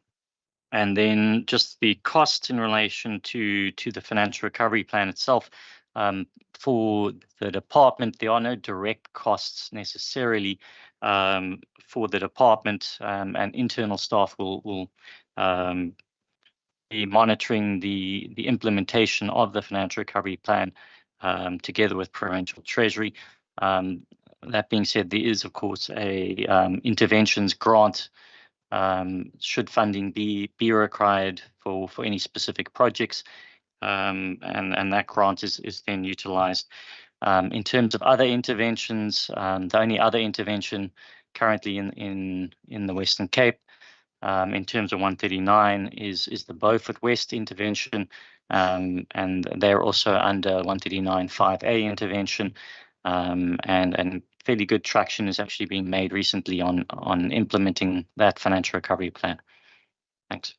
then just the cost in relation to the financial recovery plan itself. For the department, there are no direct costs necessarily for the department, and internal staff will be monitoring the implementation of the financial recovery plan together with Provincial Treasury. That being said, there is, of course, a interventions grant should funding be required for any specific projects, and that grant is then utilized. In terms of other interventions, the only other intervention currently in the Western Cape, in terms of 139 is the Beaufort West intervention, and they're also under 139 5A intervention, and fairly good traction is actually being made recently on implementing that financial recovery plan. Thanks.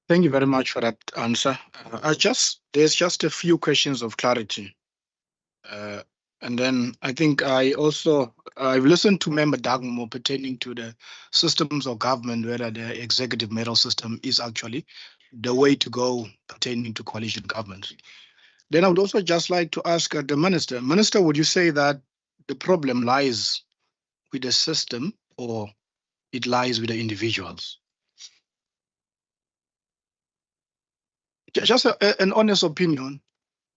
Thank you very much for that answer. There's just a few questions of clarity. And then I think I've listened to Member Dagmo pertaining to the systems of government, whether the executive medal system is actually the way to go pertaining to coalition governments. Then I would also just like to ask the Minister. Minister, would you say that the problem lies with the system or it lies with the individuals? Just an honest opinion.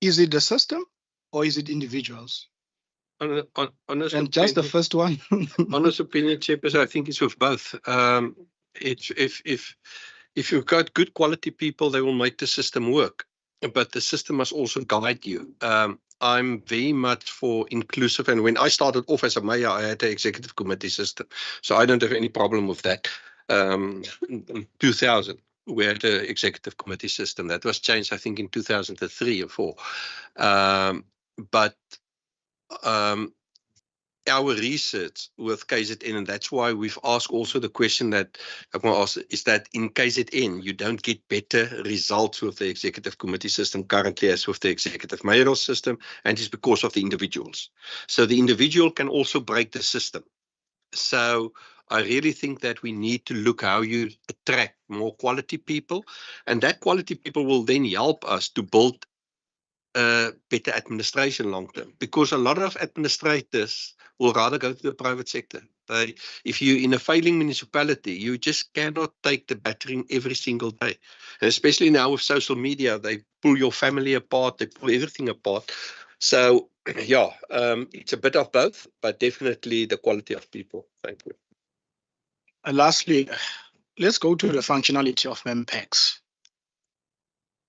Is it the system or is it individuals? Honest and just the first one. Honest opinion, Chairperson, I think it's with both. If you've got good quality people, they will make the system work. But the system must also guide you. I'm very much for inclusive. And when I started off as a mayor, I had the executive committee system. So I don't have any problem with that. In 2000, we had the executive committee system. That was changed, I think, in 2003 or 4. But our research with KZN, and that's why we've asked also the question that I'm going to ask, is that in KZN, you don't get better results with the executive committee system currently as with the executive mayoral system, and it's because of the individuals. So the individual can also break the system. So I really think that we need to look how you attract more quality people, and that quality people will then help us to build better administration long term, because a lot of administrators will rather go to the private sector. If you're in a failing municipality, you just cannot take the battering every single day. And especially now with social media, they pull your family apart, they pull everything apart. So yeah, it's a bit of both, but definitely the quality of people. Thank you. And lastly, let's go to the functionality of MPEX.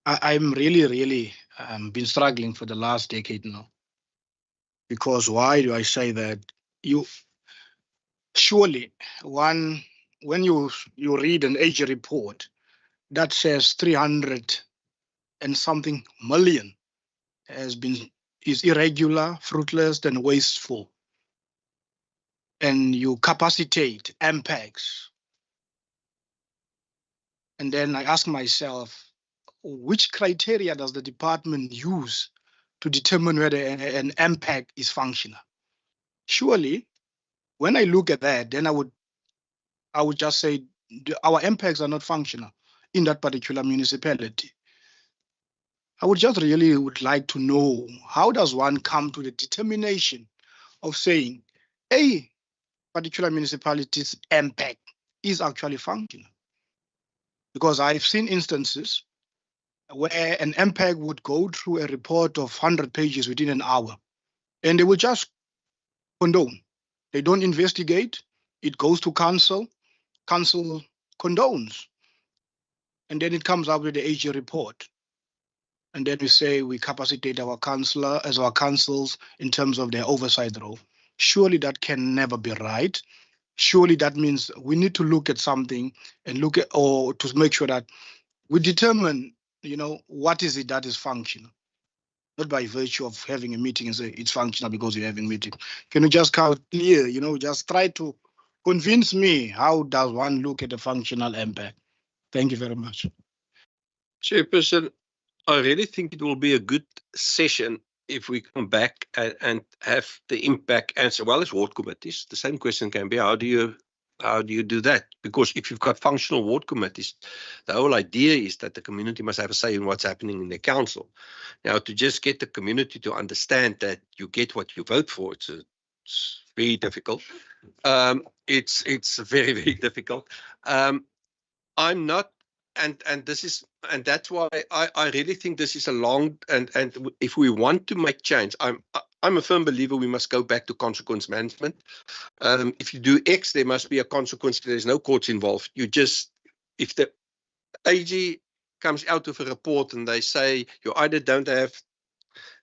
I'm really been struggling for the last decade now. Because why do I say that? Surely when you read an age report that says 300 and something million is irregular, fruitless, and wasteful, and you capacitate MPEX, and then I ask myself, which criteria does the department use to determine whether an MPEG is functional? Surely, when I look at that, then I would just say our MPEGs are not functional in that particular municipality. I would just really would like to know, how does one come to the determination of saying a particular municipality's impact is actually functional? Because I've seen instances where an MPEG would go through a report of 100 pages within an hour, and they will just condone. They don't investigate. It goes to council. Council condones. And then it comes out with the AG report. And then we say we capacitate our councillor as our councils in terms of their oversight role. Surely that can never be right. Surely that means we need to look at something and look at, or to make sure that we determine, what is it that is functional, not by virtue of having a meeting and say it's functional because you're having a meeting. Can you just count clear, just try to convince me, how does one look at the functional impact? Thank you very much. Chairperson, I really think it will be a good session if we come back and have the impact as well as ward committees. The same question can be, how do you do that? Because if you've got functional ward committees, the whole idea is that the community must have a say in what's happening in the council. Now, to just get the community to understand that you get what you vote for, it's very difficult. It's very, very difficult. I'm not, and that's why I really think this is a long, and if we want to make change, I'm a firm believer we must go back to consequence management. If you do X, there must be a consequence. There's no courts involved. If the AG comes out with a report and they say you either don't have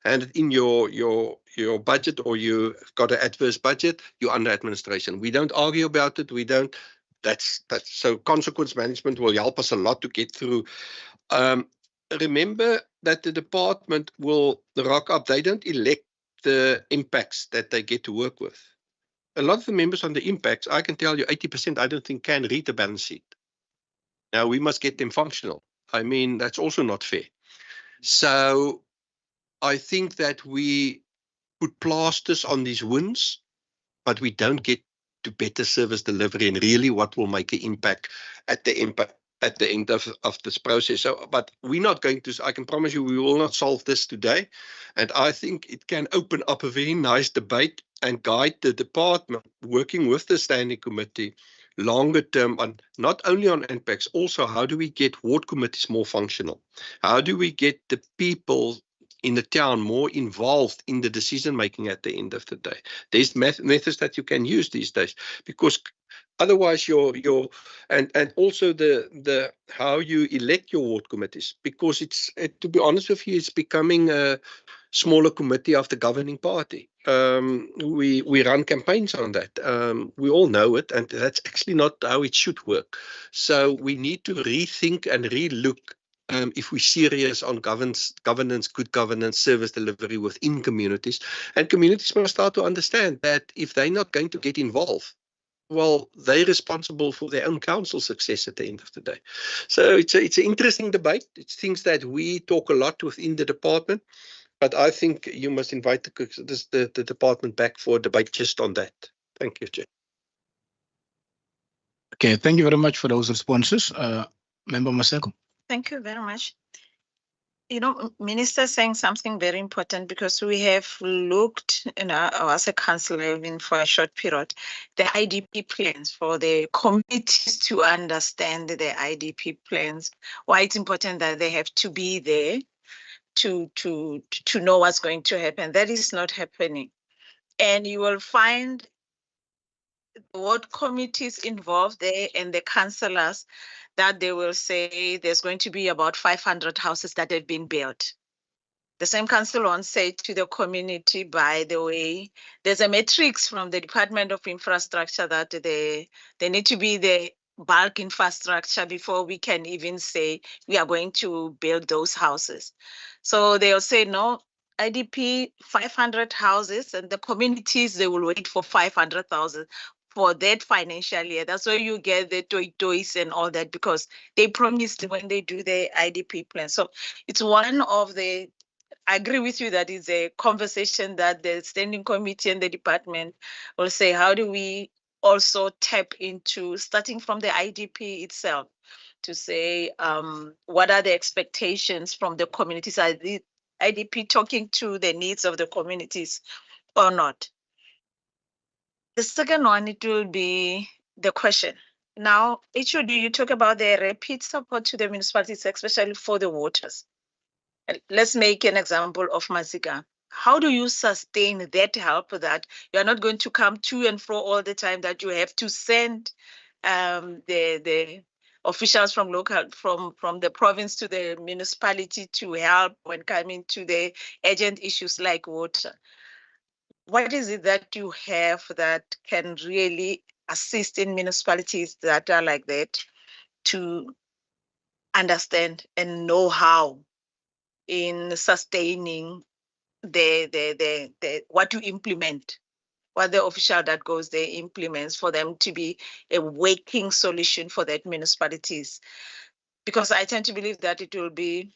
handed in your budget or you've got an adverse budget, you're under administration. We don't argue about it. We don't. That's so consequence management will help us a lot to get through. Remember that the department will rock up. They don't elect the impacts that they get to work with. A lot of the members on the impacts, I can tell you 80%, I don't think can read the balance sheet. Now we must get them functional. I mean, that's also not fair. So I think that we put plasters on these wounds, but we don't get to better service delivery and really what will make an impact at the end of this process. So, but we're not going to, I can promise you, we will not solve this today. And I think it can open up a very nice debate and guide the department working with the standing committee longer term on not only on impacts, also how do we get ward committees more functional? How do we get the people in the town more involved in the decision making at the end of the day? There's methods that you can use these days, because otherwise and also the how you elect your ward committees, because it's to be honest with you, it's becoming a smaller committee of the governing party. We run campaigns on that. We all know it, and that's actually not how it should work. So we need to rethink and relook if we're serious on governance, good governance, service delivery within communities. And communities must start to understand that if they're not going to get involved, well, they're responsible for their own council success at the end of the day. So it's an interesting debate. It's things that we talk a lot within the department, but I think you must invite the department back for a debate just on that. Thank you, Chair. Okay, thank you very much for those responses. Member Maseko. Thank you very much. Minister saying something very important, because we have looked, as a councillor, even for a short period, the IDP plans for the committees to understand the IDP plans, why it's important that they have to be there to know what's going to happen. That is not happening. And you will find the ward committees involved there and the councillors that they will say there's going to be about 500 houses that have been built. The same council once said to the community, by the way, there's a matrix from the Department of Infrastructure that they need to be the bulk infrastructure before we can even say we are going to build those houses. So they'll say, no, IDP 500 houses, and the communities, they will wait for 500,000 for that financial year. That's where you get the toys and all that, because they promised when they do the IDP plan. So it's one of the, I agree with you that it's a conversation that the standing committee and the department will say, how do we also tap into, starting from the IDP itself, to say what are the expectations from the communities? Are the IDP talking to the needs of the communities or not? The second one, it will be the question. Now, HOD, you talk about the rapid support to the municipalities, especially for the waters. Let's make an example of Mazika. How do you sustain that help that you're not going to come to and fro all the time, that you have to send the officials from from the province to the municipality to help when coming to the urgent issues like water? What is it that you have that can really assist in municipalities that are like that to understand and know how in sustaining the what you implement, what the official that goes there implements for them to be a working solution for that municipalities? Because I tend to believe that it will be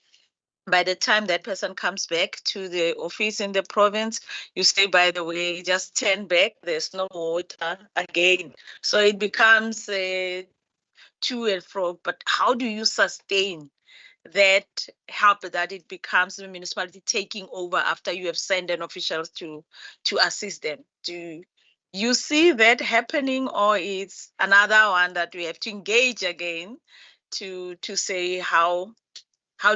by the time that person comes back to the office in the province, you say, by the way, just turn back, there's no water again. So it becomes to and fro. But how do you sustain that help that it becomes the municipality taking over after you have sent an official to assist them? Do you see that happening, or it's another one that we have to engage again to say how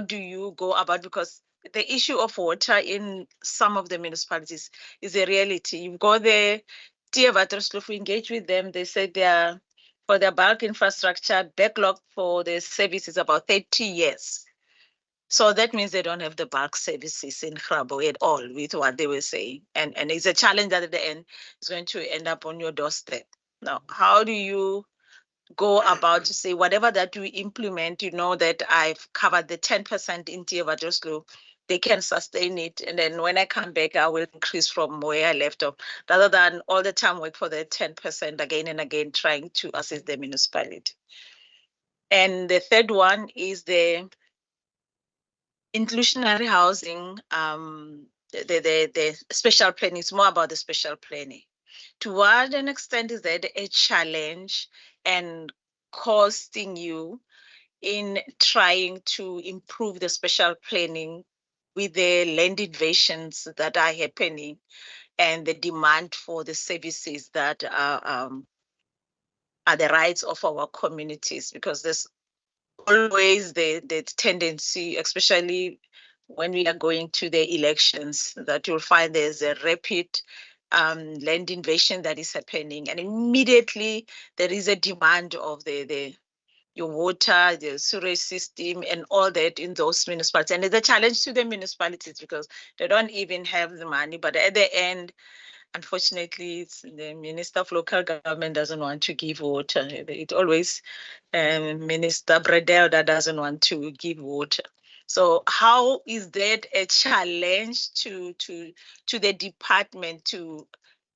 do you go about? Because the issue of water in some of the municipalities is a reality. You've got the Tievaterslof, we engage with them. They said they are, for their bulk infrastructure, backlog for the service is about 30 years. So that means they don't have the bulk services in Grabo at all with what they were saying. And it's a challenge that at the end is going to end up on your doorstep. Now, how do you go about to say whatever that you implement, you know that I've covered the 10% in Tievaterslof, they can sustain it. And then when I come back, I will increase from where I left off, rather than all the time work for the 10% again and again, trying to assist the municipality. And the third one is the inclusionary housing, the special planning. It's more about the special planning. To what an extent is that a challenge and costing you in trying to improve the special planning with the land invasions that are happening and the demand for the services that are the rights of our communities? Because there's always the tendency, especially when we are going to the elections, that you'll find there's a rapid land invasion that is happening, and immediately there is a demand of your water, the sewage system, and all that in those municipalities. And it's a challenge to the municipalities because they don't even have the money. But at the end, unfortunately, it's the Minister of Local Government doesn't want to give water. It always Minister Bredel that doesn't want to give water. So how is that a challenge to the department, to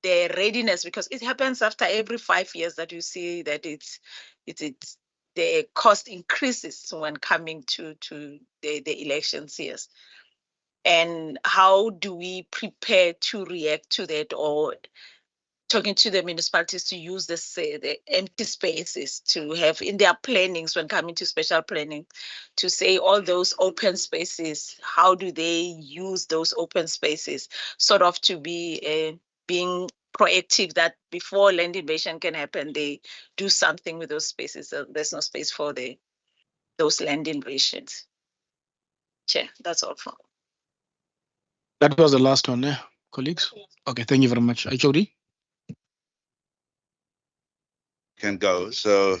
their readiness? Because it happens after every 5 years that you see that it's the cost increases when coming to the elections. Yes. And how do we prepare to react to that, or talking to the municipalities to use the empty spaces to have in their plannings when coming to special planning, to say all those open spaces, how do they use those open spaces sort of to be being proactive, that before land invasion can happen, they do something with those spaces. So there's no space for those land invasions. Chair, that's all from. That was the last one, colleagues. Okay, thank you very much. HOD? Can go. So,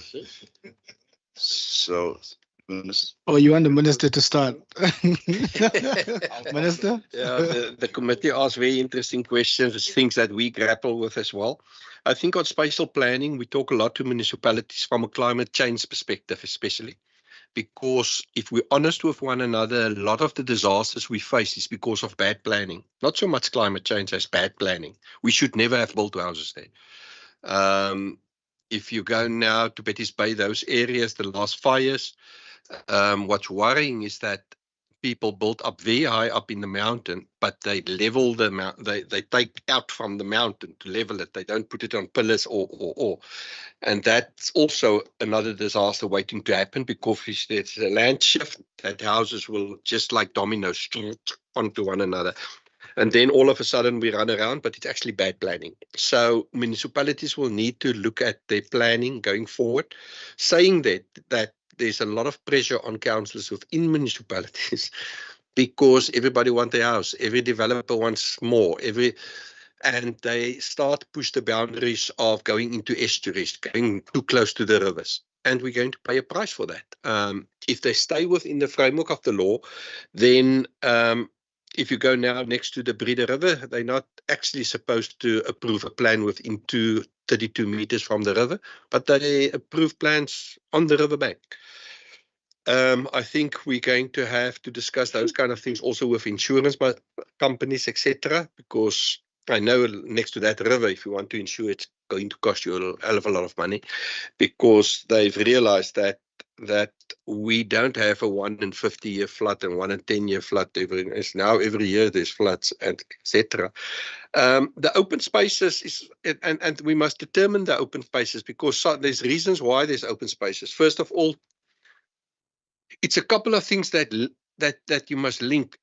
oh, you want the minister to start? Minister? Yeah, the committee asked very interesting questions, things that we grapple with as well. I think on spatial planning, we talk a lot to municipalities from a climate change perspective, especially. Because if we're honest with one another, a lot of the disasters we face is because of bad planning. Not so much climate change as bad planning. We should never have built houses there. If you go now to Betty's Bay, those areas, the last fires, what's worrying is that people built up very high up in the mountain, but they level the mountain. They take out from the mountain to level it. They don't put it on pillars or. And that's also another disaster waiting to happen, because if there's a land shift, that houses will just like dominoes onto one another. And then all of a sudden we run around, but it's actually bad planning. So municipalities will need to look at their planning going forward, saying that there's a lot of pressure on councillors within municipalities because everybody wants a house, every developer wants more, and they start to push the boundaries of going into estuaries, going too close to the rivers. And we're going to pay a price for that. If they stay within the framework of the law, then if you go now next to the Breede River, they're not actually supposed to approve a plan within 32 meters from the river, but they approve plans on the riverbank. I think we're going to have to discuss those kind of things also with insurance companies, etc., because I know next to that river, if you want to insure, it's going to cost you a hell of a lot of money, because they've realized that we don't have a 1 in 50-year flood and 1 in 10-year flood. It's now every year there's floods and etc. The open spaces is, and we must determine the open spaces, because there's reasons why there's open spaces. First of all, it's a couple of things that you must link.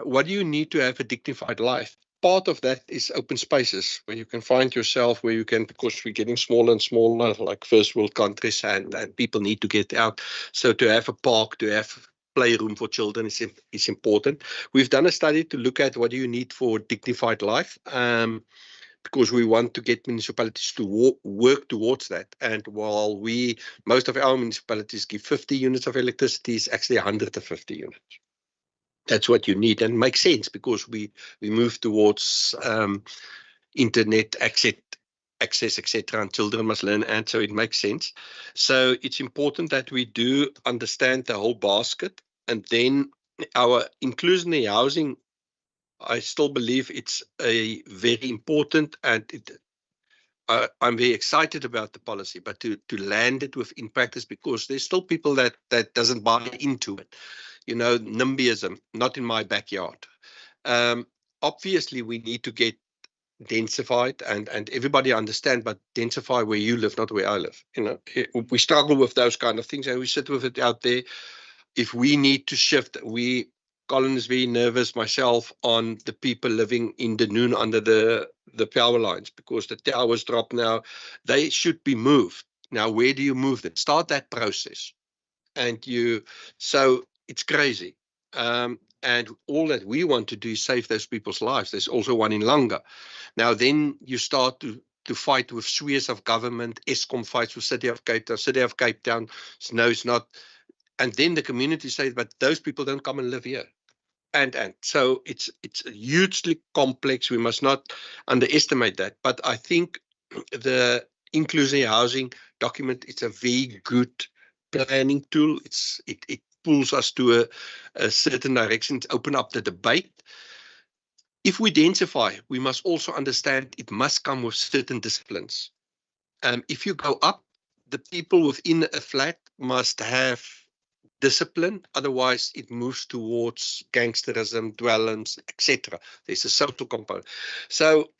What do you need to have a dignified life? Part of that is open spaces where you can find yourself, where you can, because we're getting smaller and smaller, like first world countries, and people need to get out. So to have a park, to have playroom for children is important. We've done a study to look at what do you need for dignified life, because we want to get municipalities to work towards that. And while most of our municipalities give 50 units of electricity, it's actually 150 units. That's what you need, and makes sense because we move towards internet access, etc., and children must learn, and so it makes sense. So it's important that we do understand the whole basket, and then our inclusionary housing, I still believe it's a very important, and I'm very excited about the policy, but to land it in practice, because there's still people that doesn't buy into it. You know, NIMBYism, not in my backyard. Obviously, we need to get densified, and everybody understand, but densify where you live, not where I live. You know, we struggle with those kind of things, and we sit with it out there. If we need to shift, Colin is very nervous, myself, on the people living in the noon under the power lines, because the towers drop now. They should be moved. Now, where do you move them? Start that process. So it's crazy. And all that we want to do is save those people's lives. There's also one in Langa. Now, then you start to fight with spheres of government. Eskom fights with City of Cape Town. City of Cape Town, no, it's not. And then the community says, but those people don't come and live here. And so it's hugely complex. We must not underestimate that. But I think the inclusive housing document, it's a very good planning tool. It pulls us to a certain direction to open up the debate. If we densify, we must also understand it must come with certain disciplines. If you go up, the people within a flat must have discipline, otherwise it moves towards gangsterism, dwellings, etc. There's a social component. So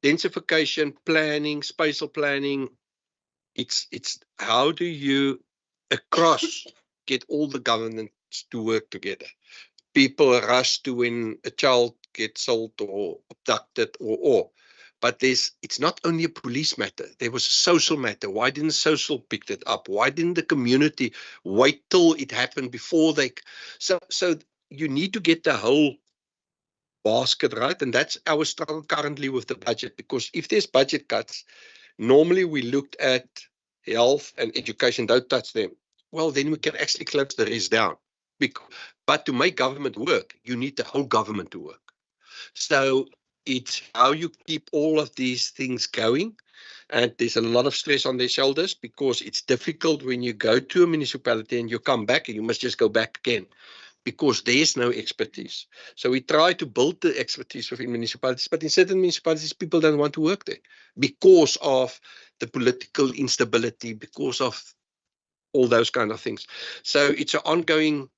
densification, planning, spatial planning, it's how do you across get all the governments to work together. People rush to when a child gets sold or abducted or. But it's not only a police matter. There was a social matter. Why didn't social pick it up? Why didn't the community wait till it happened before they? So you need to get the whole basket right, and that's our struggle currently with the budget. Because if there's budget cuts, normally we looked at health and education. Don't touch them. Well, then we can actually close the rest down. But to make government work, you need the whole government to work. So it's how you keep all of these things going. And there's a lot of stress on their shoulders, because it's difficult when you go to a municipality and you come back and you must just go back again, because there's no expertise. So we try to build the expertise within municipalities, but in certain municipalities, people don't want to work there because of the political instability, because of all those kind of things. So it's an ongoing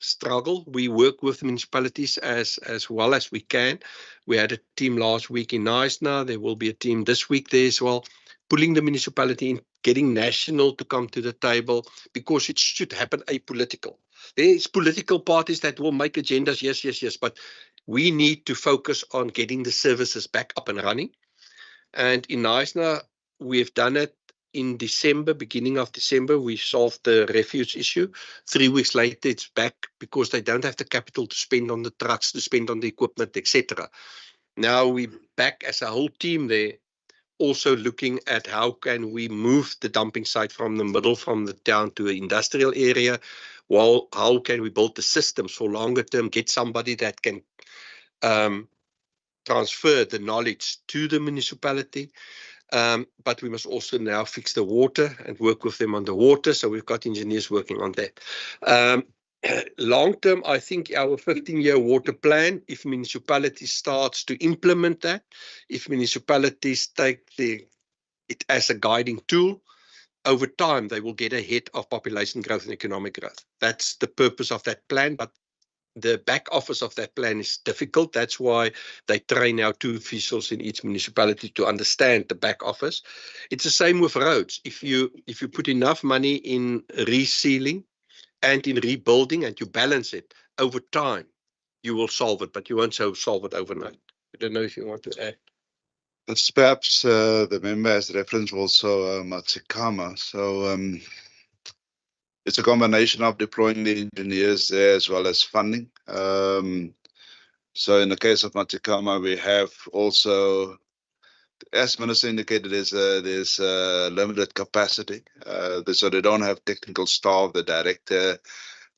struggle. We work with municipalities as well as we can. We had a team last week in Knysna. There will be a team this week there as well, pulling the municipality in, getting national to come to the table, because it should happen apolitical. There's political parties that will make agendas, yes, but we need to focus on getting the services back up and running. And in Knysna, we've done it in December, beginning of December. We solved the refuse issue. 3 weeks later, it's back because they don't have the capital to spend on the trucks, to spend on the equipment, etc. Now we're back as a whole team there, also looking at how can we move the dumping site from the middle, from the town to an industrial area. Well, how can we build the systems for longer term, get somebody that can transfer the knowledge to the municipality. But we must also now fix the water and work with them on the water. So we've got engineers working on that. Long term, I think our 15-year water plan, if municipalities starts to implement that, if municipalities take it as a guiding tool, over time they will get ahead of population growth and economic growth. That's the purpose of that plan, but the back office of that plan is difficult. That's why they train now 2 officials in each municipality to understand the back office. It's the same with roads. If you put enough money in resealing and in rebuilding and you balance it over time, you will solve it, but you won't solve it overnight. I don't know if you want to add. That's perhaps the member has referenced also Matsikama. So it's a combination of deploying the engineers there as well as funding. So in the case of Matsikama, we have also, as Minister indicated, there's limited capacity. So they don't have technical staff, the director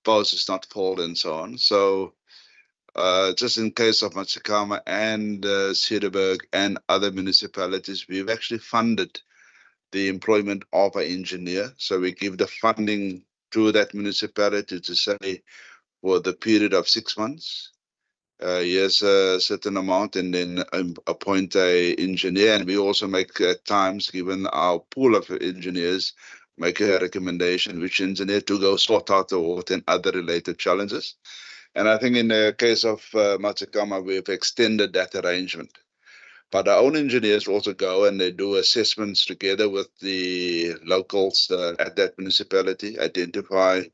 post is not filled and so on. So just in case of Matsikama and Cederberg and other municipalities, we've actually funded the employment of an engineer. So we give the funding to that municipality to say for the period of 6 months, here's a certain amount, and then appoint a engineer. And we also make at times, given our pool of engineers, make a recommendation which engineer to go sort out the water and other related challenges. And I think in the case of Matsikama, we've extended that arrangement. But our own engineers also go and they do assessments together with the locals at that municipality, identify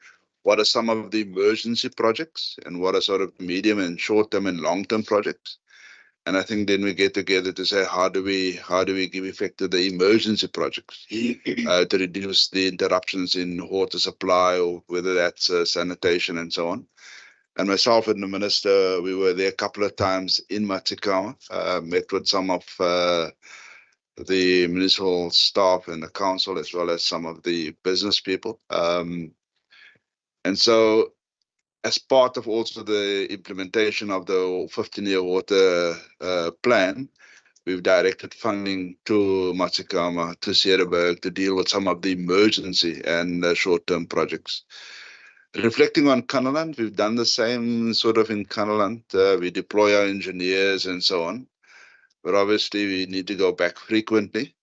what are some of the emergency projects and what are sort of medium and short-term and long-term projects. And I think then we get together to say, how do we give effect to the emergency projects to reduce the interruptions in water supply, or whether that's sanitation and so on. And myself and the minister, we were there a couple of times in Matsikama, met with some of the municipal staff and the council, as well as some of the business people. And so as part of also the implementation of the 15-year water plan, we've directed funding to Matsikama, to Cederberg, to deal with some of the emergency and short-term projects. Reflecting on Kannaland, we've done the same sort of in Kannaland. We deploy our engineers and so on. But obviously, we need to go back frequently.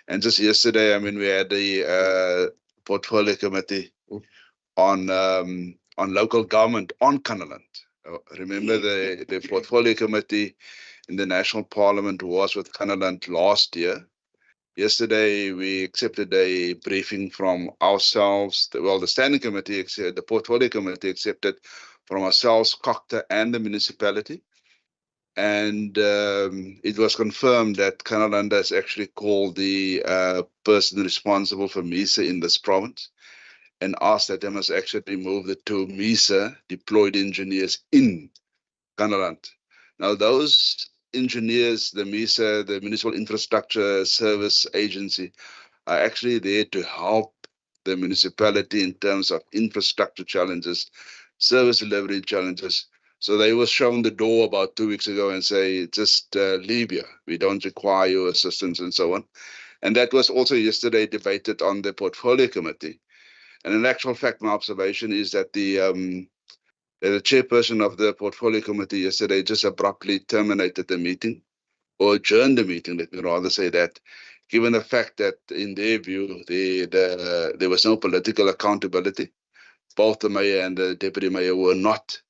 And just yesterday, I mean, we had the portfolio committee on local government on Kannaland. Remember, the portfolio committee in the National Parliament was with Kannaland last year. Yesterday, we accepted a briefing from ourselves. The standing committee, the portfolio committee accepted from ourselves, Cocta, and the municipality. And it was confirmed that Kannaland has actually called the person responsible for MISA in this province and asked that they must actually move the 2 MISA deployed engineers in Kannaland. Now, those engineers, the MISA, the Municipal Infrastructure Service Agency, are actually there to help the municipality in terms of infrastructure challenges, service delivery challenges. So they were shown the door about 2 weeks ago and say, just leave here. We don't require your assistance and so on. And that was also yesterday debated on the portfolio committee. And in actual fact, my observation is that the chairperson of the portfolio committee yesterday just abruptly terminated the meeting, or adjourned the meeting, let me rather say that, given the fact that in their view, there was no political accountability. both the mayor and the deputy mayor were not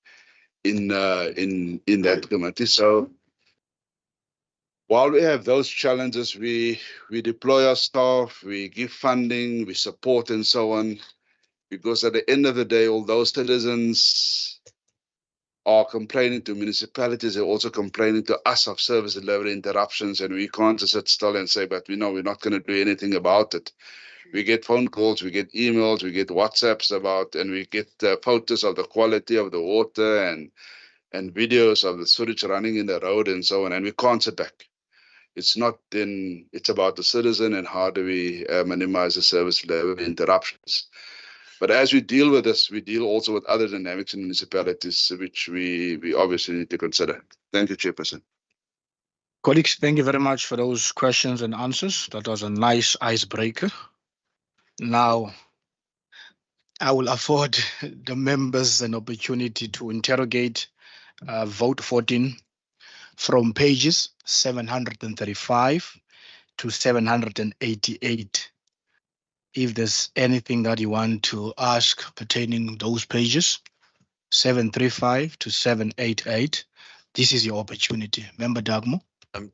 in that committee. So while we have those challenges, we deploy our staff, we give funding, we support and so on, because at the end of the day, although citizens are complaining to municipalities, they're also complaining to us of service delivery interruptions, and we can't just sit still and say, but we know we're not going to do anything about it. We get phone calls, we get emails, we get WhatsApps about, and we get photos of the quality of the water and videos of the sewage running in the road and so on, and we can't sit back. It's not then, it's about the citizen and how do we minimize the service level interruptions. But as we deal with this, we deal also with other dynamics in municipalities, which we obviously need to consider. Thank you, Chairperson. Colleagues, thank you very much for those questions and answers. That was a nice icebreaker. Now, I will afford the members an opportunity to interrogate vote 14 from pages 735 to 788. If there's anything that you want to ask pertaining those pages, 735 to 788, this is your opportunity. Member Dagmo?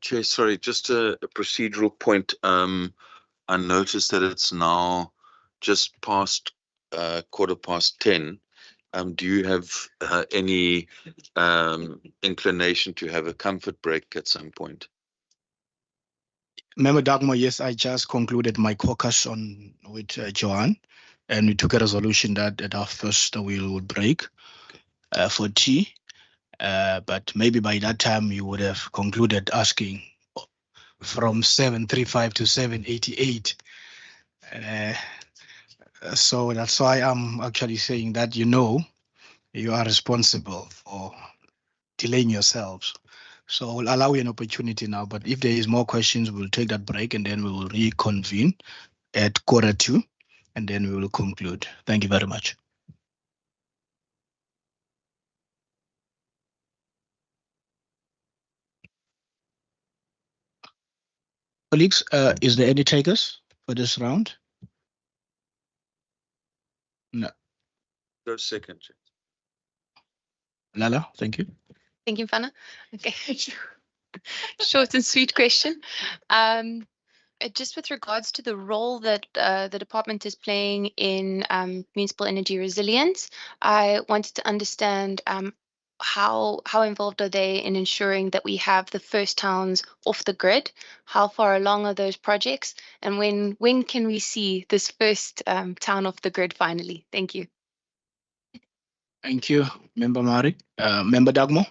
Chair, sorry, just a procedural point. I noticed that it's now just past 10:15. Do you have any inclination to have a comfort break at some point? Member Dagmo, yes, I just concluded my caucus with Joanne, and we took a resolution that at our first we would break for tea. But maybe by that time you would have concluded asking from 735 to 788. So that's why I'm actually saying that you are responsible for delaying yourselves. So I'll allow you an opportunity now, but if there is more questions, we'll take that break and then we will reconvene at 1:45, and then we will conclude. Thank you very much. Colleagues, is there any takers for this round? No. Go second. Lala, thank you. Thank you, Mfana. Okay. Short and sweet question. Just with regards to the role that the department is playing in municipal energy resilience, I wanted to understand how involved are they in ensuring that we have the first towns off the grid? How far along are those projects? And when can we see this first town off the grid finally? Thank you. Thank you, Member Mari. Member Dagmo?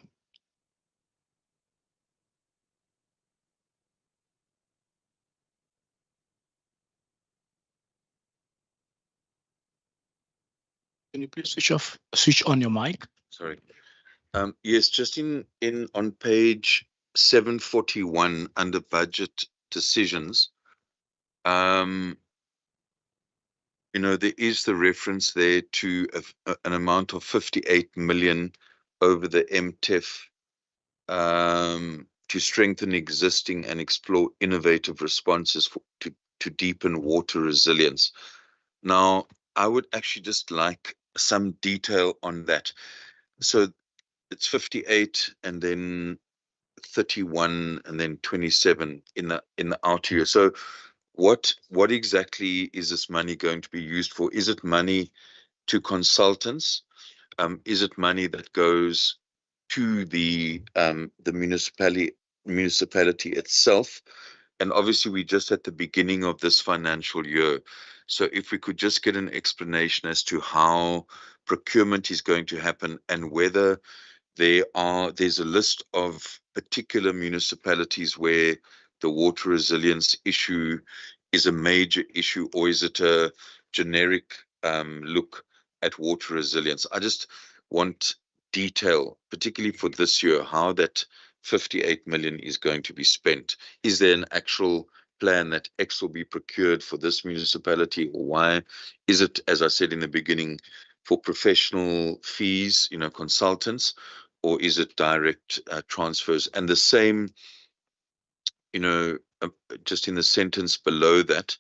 Can you please switch on your mic? Sorry. Yes, just on page 741 under budget decisions, there is the reference there to an amount of 58 million over the MTEF to strengthen existing and explore innovative responses to deepen water resilience. Now, I would actually just like some detail on that. So it's 58 and then 31 and then 27 in the out year. So what exactly is this money going to be used for? Is it money to consultants? Is it money that goes to the municipality itself? And obviously we're just at the beginning of this financial year. So if we could just get an explanation as to how procurement is going to happen and whether there's a list of particular municipalities where the water resilience issue is a major issue, or is it a generic look at water resilience? I just want detail, particularly for this year, how that 58 million is going to be spent. Is there an actual plan that X will be procured for this municipality, or why? Is it, as I said in the beginning, for professional fees, consultants, or is it direct transfers? And the same, just in the sentence below that,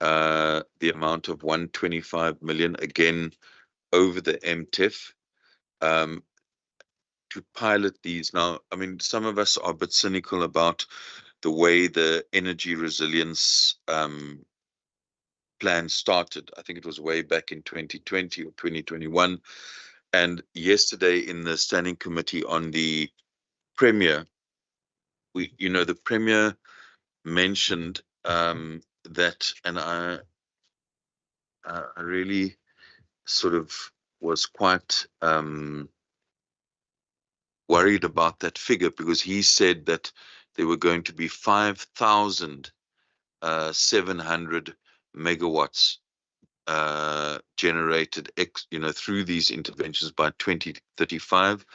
the amount of 125 million, again, over the MTEF to pilot these. Now, I mean, some of us are a bit cynical about the way the energy resilience plan started. I think it was way back in 2020 or 2021. And yesterday in the standing committee on the Premier, the Premier mentioned that, and I really sort of was quite worried about that figure, because he said that there were going to be 5,700 megawatts generated through these interventions by 2035.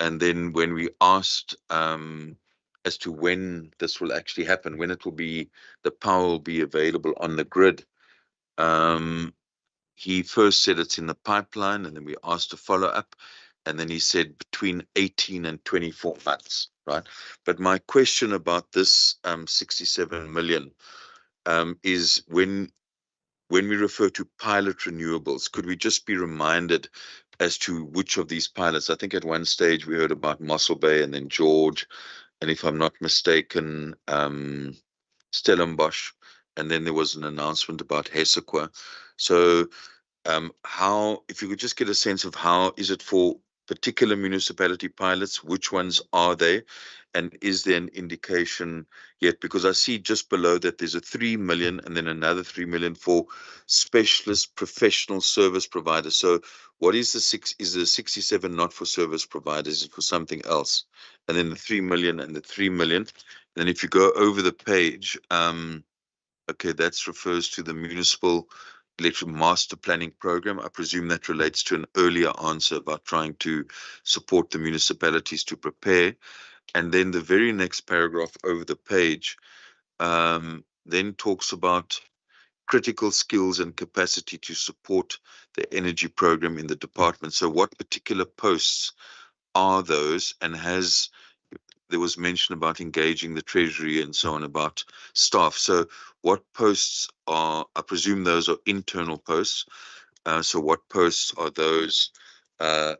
And then when we asked as to when this will actually happen, when it will be, the power will be available on the grid, he first said it's in the pipeline, and then we asked to follow up, and then he said between 18 and 24 months, right? But my question about this 67 million is when we refer to pilot renewables, could we just be reminded as to which of these pilots? I think at one stage we heard about Mossel Bay and then George, and if I'm not mistaken, Stellenbosch, and then there was an announcement about Hessequa. So how, if you could just get a sense of how, is it for particular municipality pilots, which ones are they, and is there an indication yet? Because I see just below that there's a 3 million and then another 3 million for specialist professional service providers. So what is the 67 not for service providers, is it for something else? And then the 3 million and the 3 million. And then if you go over the page, okay, that refers to the municipal electric master planning program. I presume that relates to an earlier answer about trying to support the municipalities to prepare. And then the very next paragraph over the page then talks about critical skills and capacity to support the energy program in the department. So what particular posts are those, and there was mention about engaging the Treasury and so on about staff. So what posts are, I presume those are internal posts. So what posts are those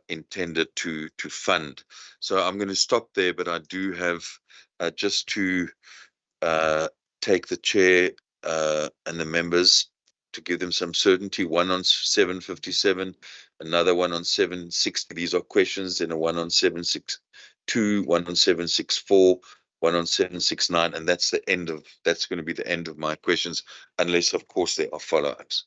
intended to fund? So I'm going to stop there, but I do have just to take the chair and the members to give them some certainty. One on 757, another one on 760. These are questions, and a one on 762, one on 764, one on 769, and that's going to be the end of my questions, unless of course there are follow-ups.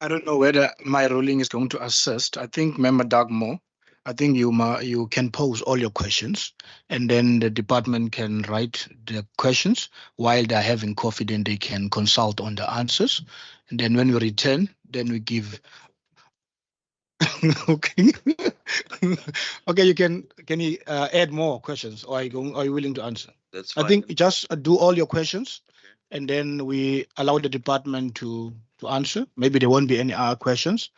I don't know whether my ruling is going to assist. I think Member Dagmo, I think you can pose all your questions, and then the department can write the questions while they're having coffee. Then they can consult on the answers, and then when we return, then we give. Okay. Okay, you can you add more questions, or are you willing to answer? That's I fine. think just do all your questions, and then we allow the department to answer. Maybe there won't be any other questions,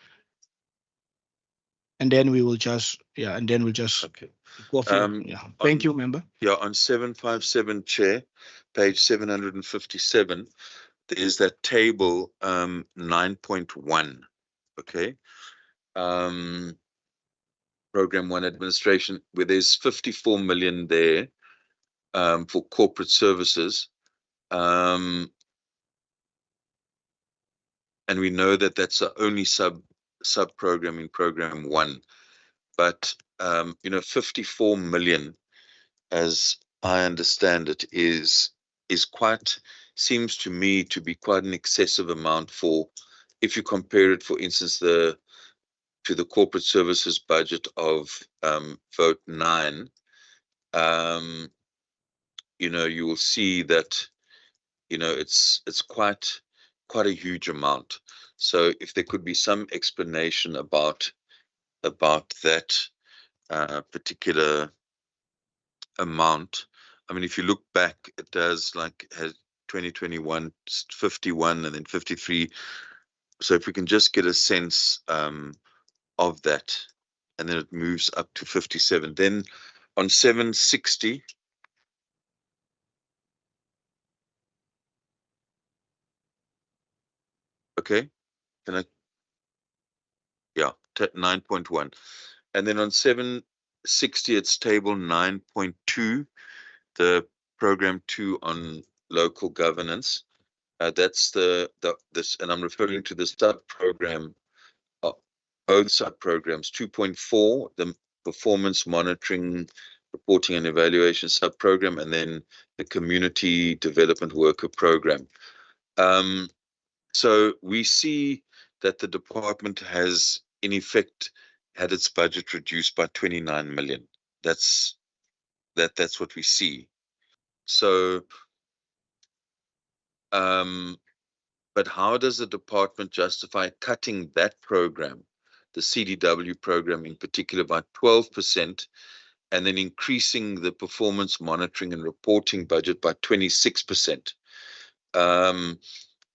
and then we will just Okay. go through. Yeah. Thank you, member. Yeah, on 757, Chair, page 757, there's that table 9.1. Okay. Program 1 administration, where there's 54 million there for corporate services. And we know that that's the only sub program in program 1. But 54 million, as I understand it, seems to me to be quite an excessive amount for, if you compare it, for instance, to the corporate services budget of vote 9. You will see that it's quite a huge amount. So if there could be some explanation about that particular amount. I mean, if you look back, it does has 2021 51 and then 53. So if we can just get a sense of that, and then it moves up to 57. Then on 760, okay, can I? 9.1. And then on 760, it's table 9.2, the program 2 on local governance. That's this, and I'm referring to the sub-program, both sub-programs, 2.4, the performance monitoring, reporting and evaluation sub-program, and then the community development worker program. So we see that the department has, in effect, had its budget reduced by 29 million. That's what we see. So, but how does the department justify cutting that program, the CDW program in particular, by 12%, and then increasing the performance monitoring and reporting budget by 26%? And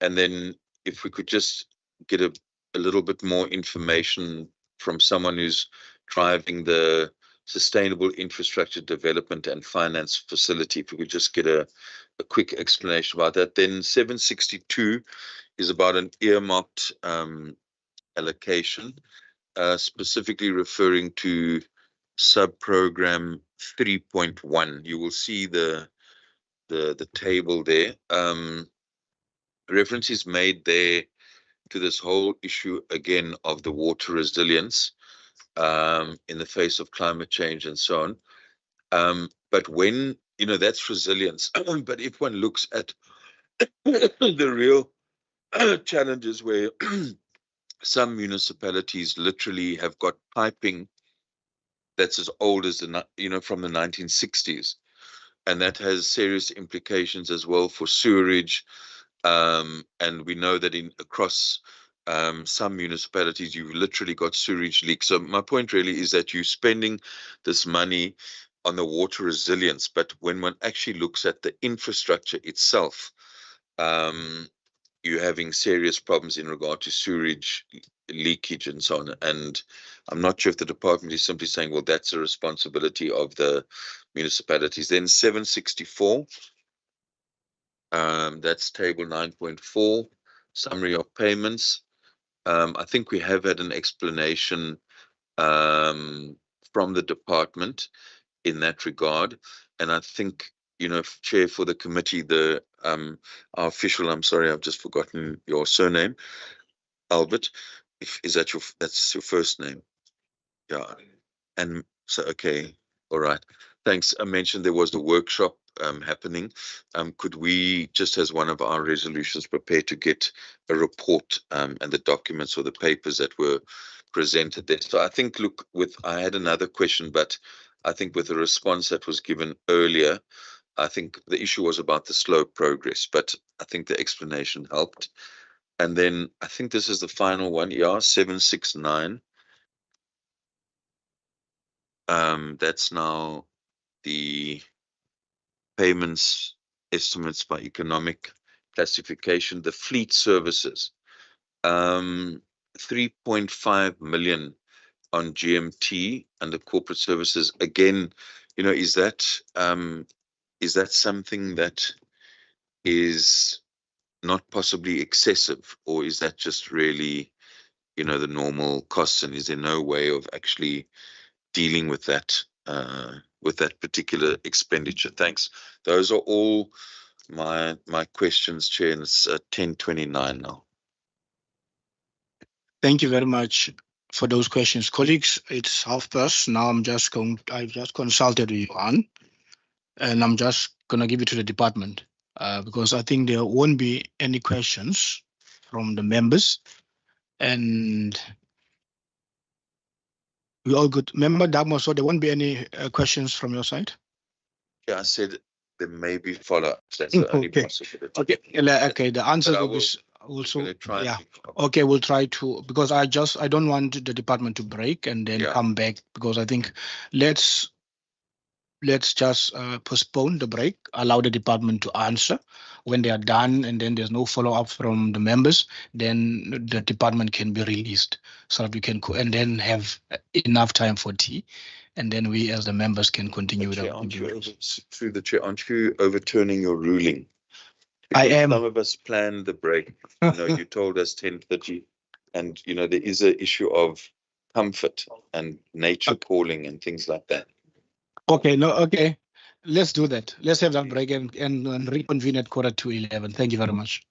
then if we could just get a little bit more information from someone who's driving the sustainable infrastructure development and finance facility, if we could just get a quick explanation about that. Then 762 is about an earmarked allocation, specifically referring to sub-program 3.1. You will see the table there. Reference is made there to this whole issue again of the water resilience in the face of climate change and so on. But when, that's resilience. But if one looks at the real challenges where some municipalities literally have got piping that's as old as from the 1960s, and that has serious implications as well for sewerage. And we know that across some municipalities, you've literally got sewage leaks. So my point really is that you're spending this money on the water resilience, but when one actually looks at the infrastructure itself, you're having serious problems in regard to sewage leakage and so on. And I'm not sure if the department is simply saying, well, that's a responsibility of the municipalities. Then 764. That's table 9.4, summary of payments. I think we have had an explanation from the department in that regard. And I think, Chair, for the committee, our official, I'm sorry, I've just forgotten your surname, Albert. That's your first name? Yeah. And so, okay. All right. Thanks. I mentioned there was a workshop happening. Could we, just as one of our resolutions, prepare to get a report and the documents or the papers that were presented there? So I think, look, I had another question, but I think with the response that was given earlier, I think the issue was about the slow progress, but I think the explanation helped. And then I think this is the final one, 769. That's now the payments estimates by economic classification, the fleet services, 3.5 million on GMT under corporate services. Again, is that something that is not possibly excessive, or is that just really, the normal costs? And is there no way of actually dealing with that particular expenditure? Thanks. Those are all my questions, Chair, and it's 10:29 now. Thank you very much for those questions, colleagues. It's 1:30 now. I've just consulted with Johan, and I'm just gonna give it to the department because I think there won't be any questions from the members, and we all good. Member Dagmar, so there won't be any questions from your side? Yeah, I said there may be follow-ups. That's the only possibility. Okay, the answer will be also, yeah. Okay, we'll try to, because I don't want the department to break and then come back, because I think let's just postpone the break, allow the department to answer. When they are done and then there's no follow-up from the members, then the department can be released so that we can and then have enough time for tea, and then we as the members can continue. Through the Chair, aren't you overturning your ruling? I am. Some of us planned the break. You told us 10:30, and there is an issue of comfort and nature calling and things like that. Okay, no, okay. Let's do that. Let's have that break and reconvene at 11:45. Thank you very much.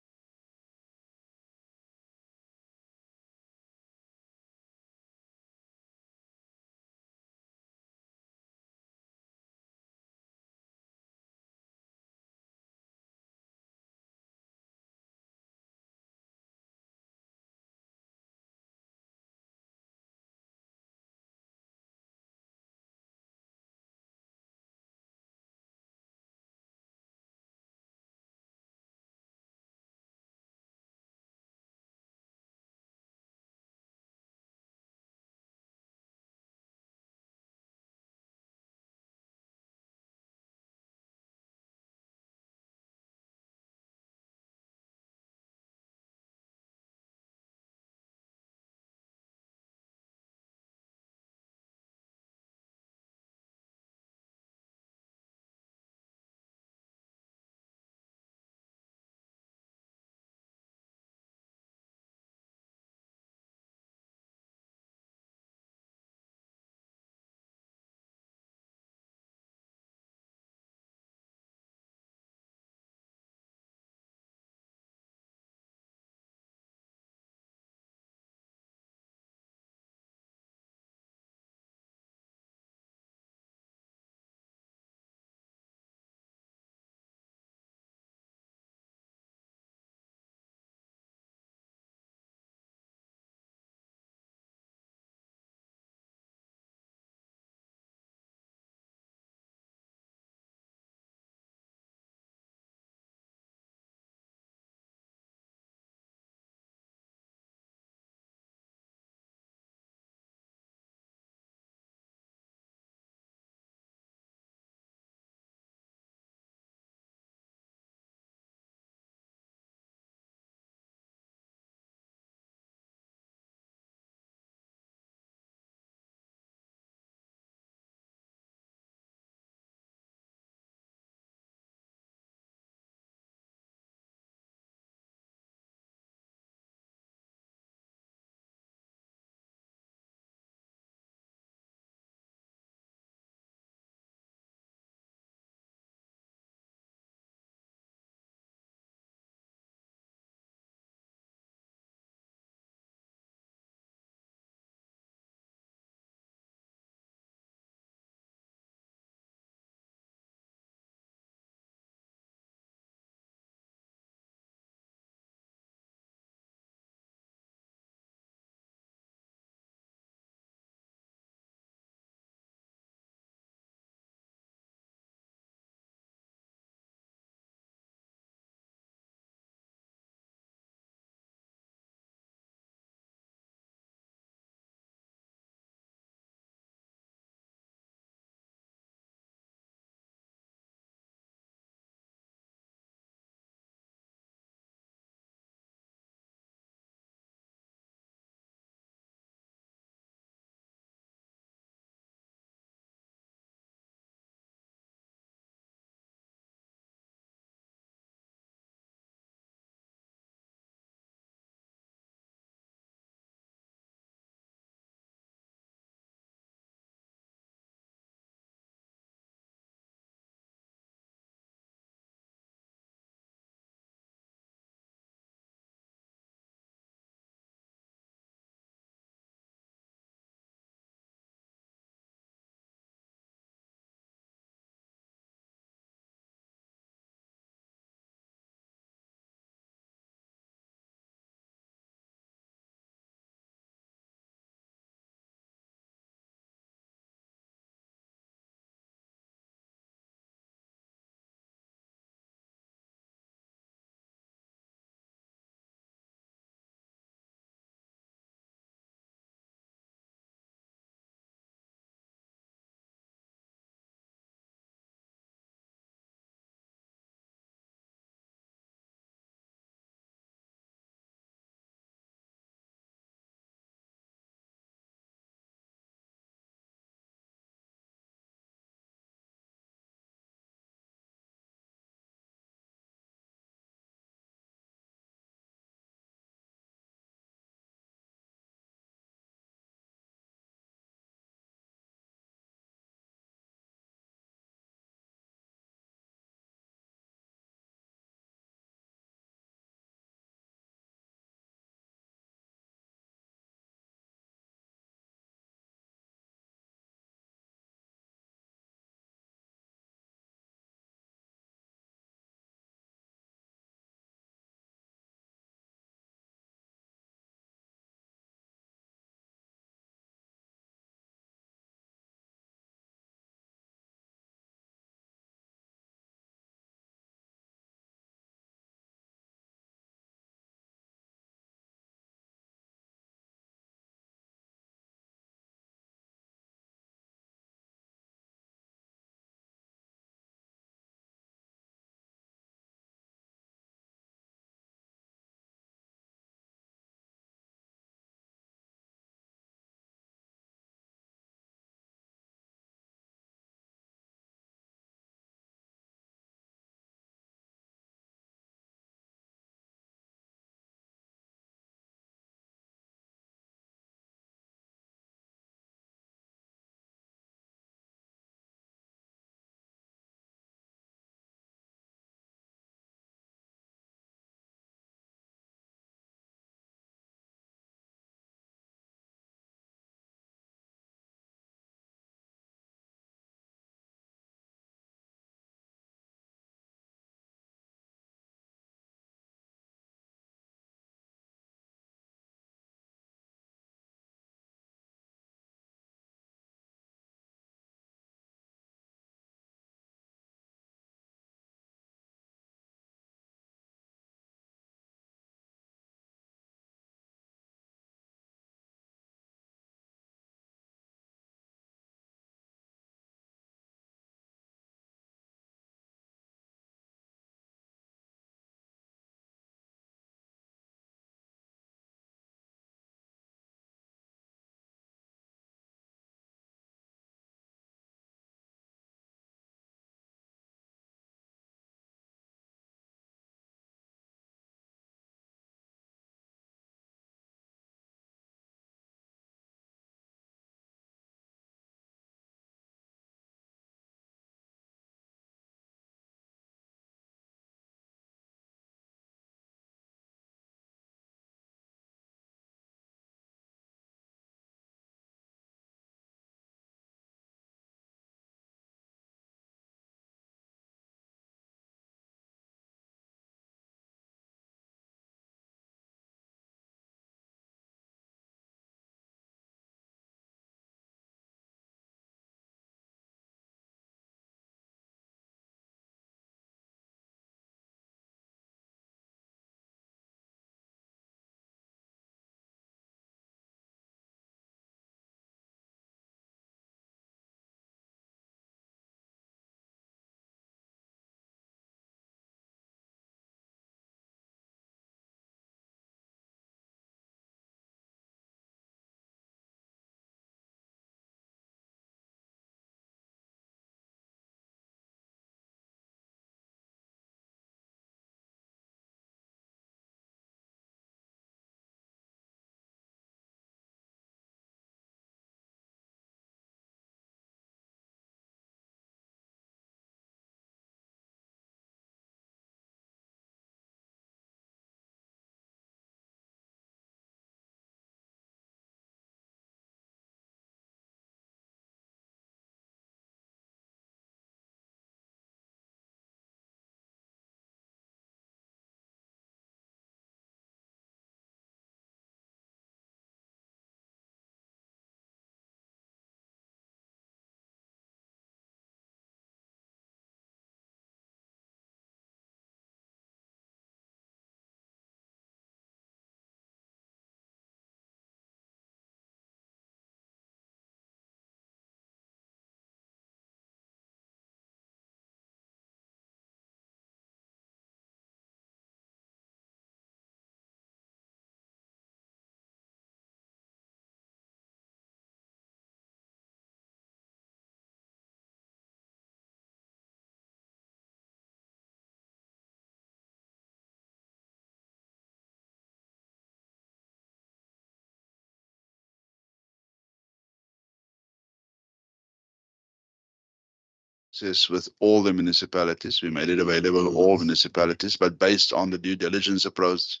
with all the municipalities. We made it available to all municipalities, but based on the due diligence approach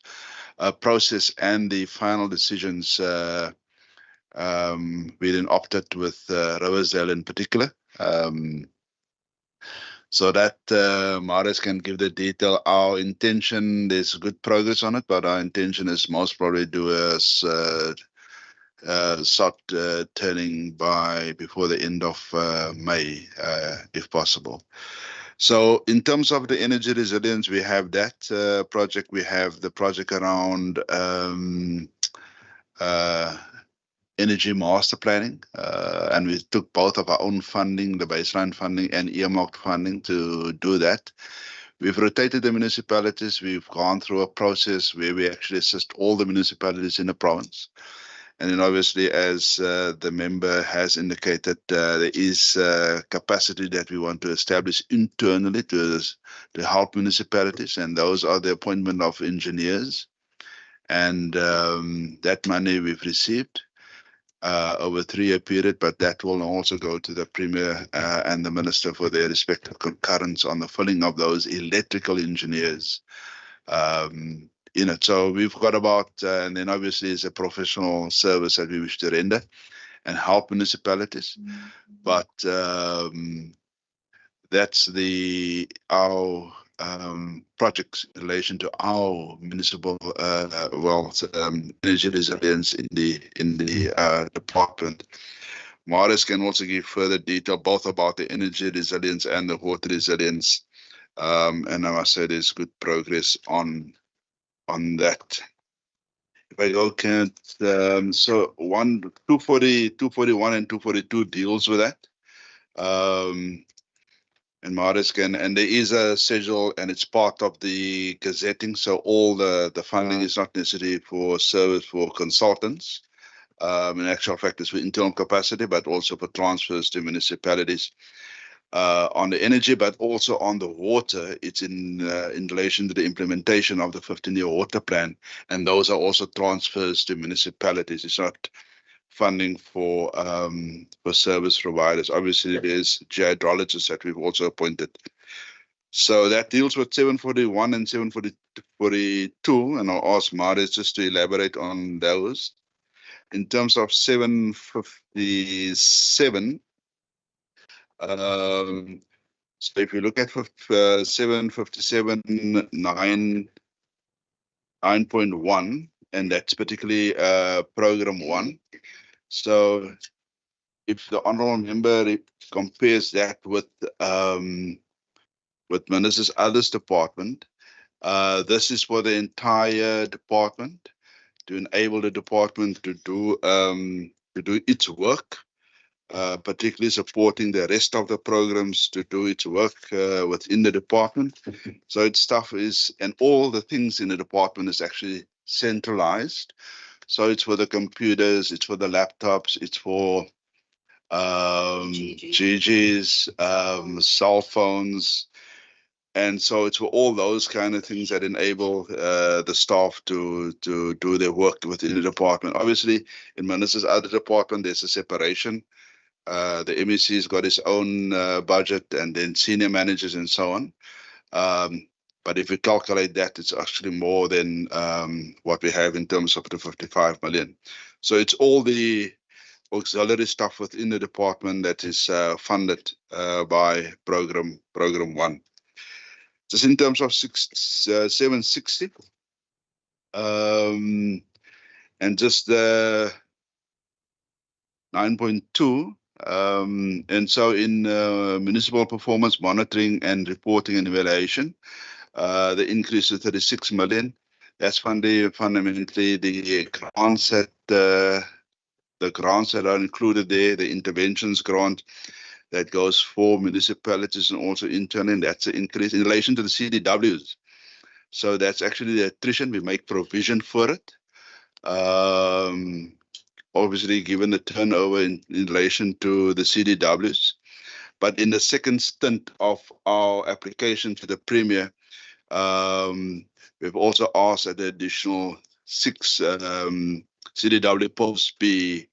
process and the final decisions, we then opted with Riversdale in particular. So that Marius can give the detail. Our intention, there's good progress on it, but our intention is most probably do a soft turning before the end of May, if possible. So in terms of the energy resilience, we have that project. We have the project around energy master planning, and we took both of our own funding, the baseline funding and earmarked funding to do that. We've rotated the municipalities. We've gone through a process where we actually assist all the municipalities in the province. And then obviously, as the member has indicated, there is capacity that we want to establish internally to help municipalities, and those are the appointment of engineers. And that money we've received over a 3-year period, but that will also go to the Premier and the Minister for their respective concurrence on the filling of those electrical engineers. So we've got about, and then obviously it's a professional service that we wish to render and help municipalities. But that's our projects in relation to our municipal energy resilience in the department. Marius can also give further detail both about the energy resilience and the water resilience. And I must say there's good progress on that. If I go so 241 and 242 deals with that. And Marius and there is a schedule and it's part of the gazetting. So all the funding is not necessary for service for consultants. In actual fact, it's for internal capacity, but also for transfers to municipalities. On the energy, but also on the water, it's in relation to the implementation of the 15-year water plan, and those are also transfers to municipalities. It's not funding for service providers. Obviously, there's hydrologists that we've also appointed. So that deals with 741 and 742, and I'll ask Marius just to elaborate on those. In terms of 757. So if you look at 757 9.1, and that's particularly program 1. So if the honourable member compares that with Minister's others department, this is for the entire department to enable the department to do its work. Particularly supporting the rest of the programs to do its work within the department. So its stuff is, and all the things in the department is actually centralized. So it's for the computers, it's for the laptops, it's for GGs, cell phones. And so it's for all those kind of things that enable the staff to do their work within the department. Obviously, in Minister's other department, there's a separation. The MEC's got its own budget, and then senior managers and so on. But if you calculate that, it's actually more than what we have in terms of the 55 million. So it's all the auxiliary stuff within the department that is funded by program 1. Just in terms of 760, and just the 9.2. And so in municipal performance monitoring and reporting and evaluation, the increase to 36 million. That's fundamentally the grants that are included there, the interventions grant that goes for municipalities and also internally, and that's an increase in relation to the CDWs. So that's actually the attrition. We make provision for it. Obviously, given the turnover in relation to the CDWs. But in the second stint of our application to the Premier, we've also asked that the additional 6 CDW posts be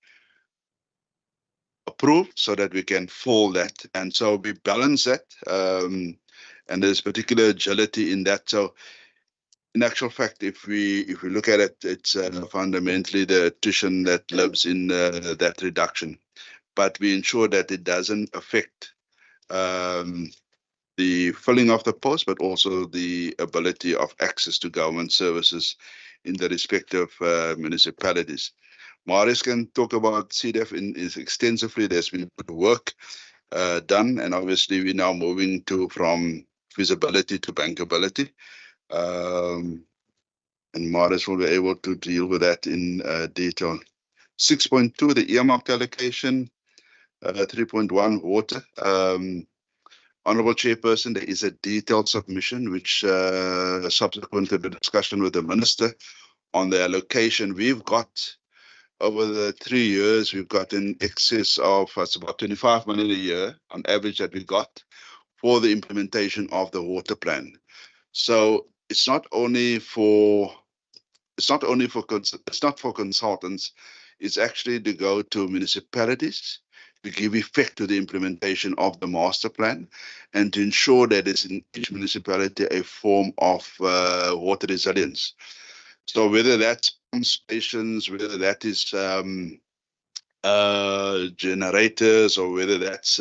approved so that we can fall that. And so we balance that. And there's particular agility in that. So in actual fact, if we look at it, it's fundamentally the attrition that lives in that reduction. But we ensure that it doesn't affect the filling of the post, but also the ability of access to government services in the respective municipalities. Marius can talk about CDF extensively. There's been good work done, and obviously we're now moving from feasibility to bankability. And Marius will be able to deal with that in detail. 6.2, the earmarked allocation, 3.1, water. Honourable Chairperson, there is a detailed submission which subsequent to the discussion with the Minister on the allocation we've got over the 3 years, we've got in excess of it's about 25 million a year on average that we got for the implementation of the water plan. So it's not for consultants, it's actually to go to municipalities to give effect to the implementation of the master plan and to ensure that there's in each municipality a form of water resilience. So whether that's pump stations, whether that is generators, or whether that's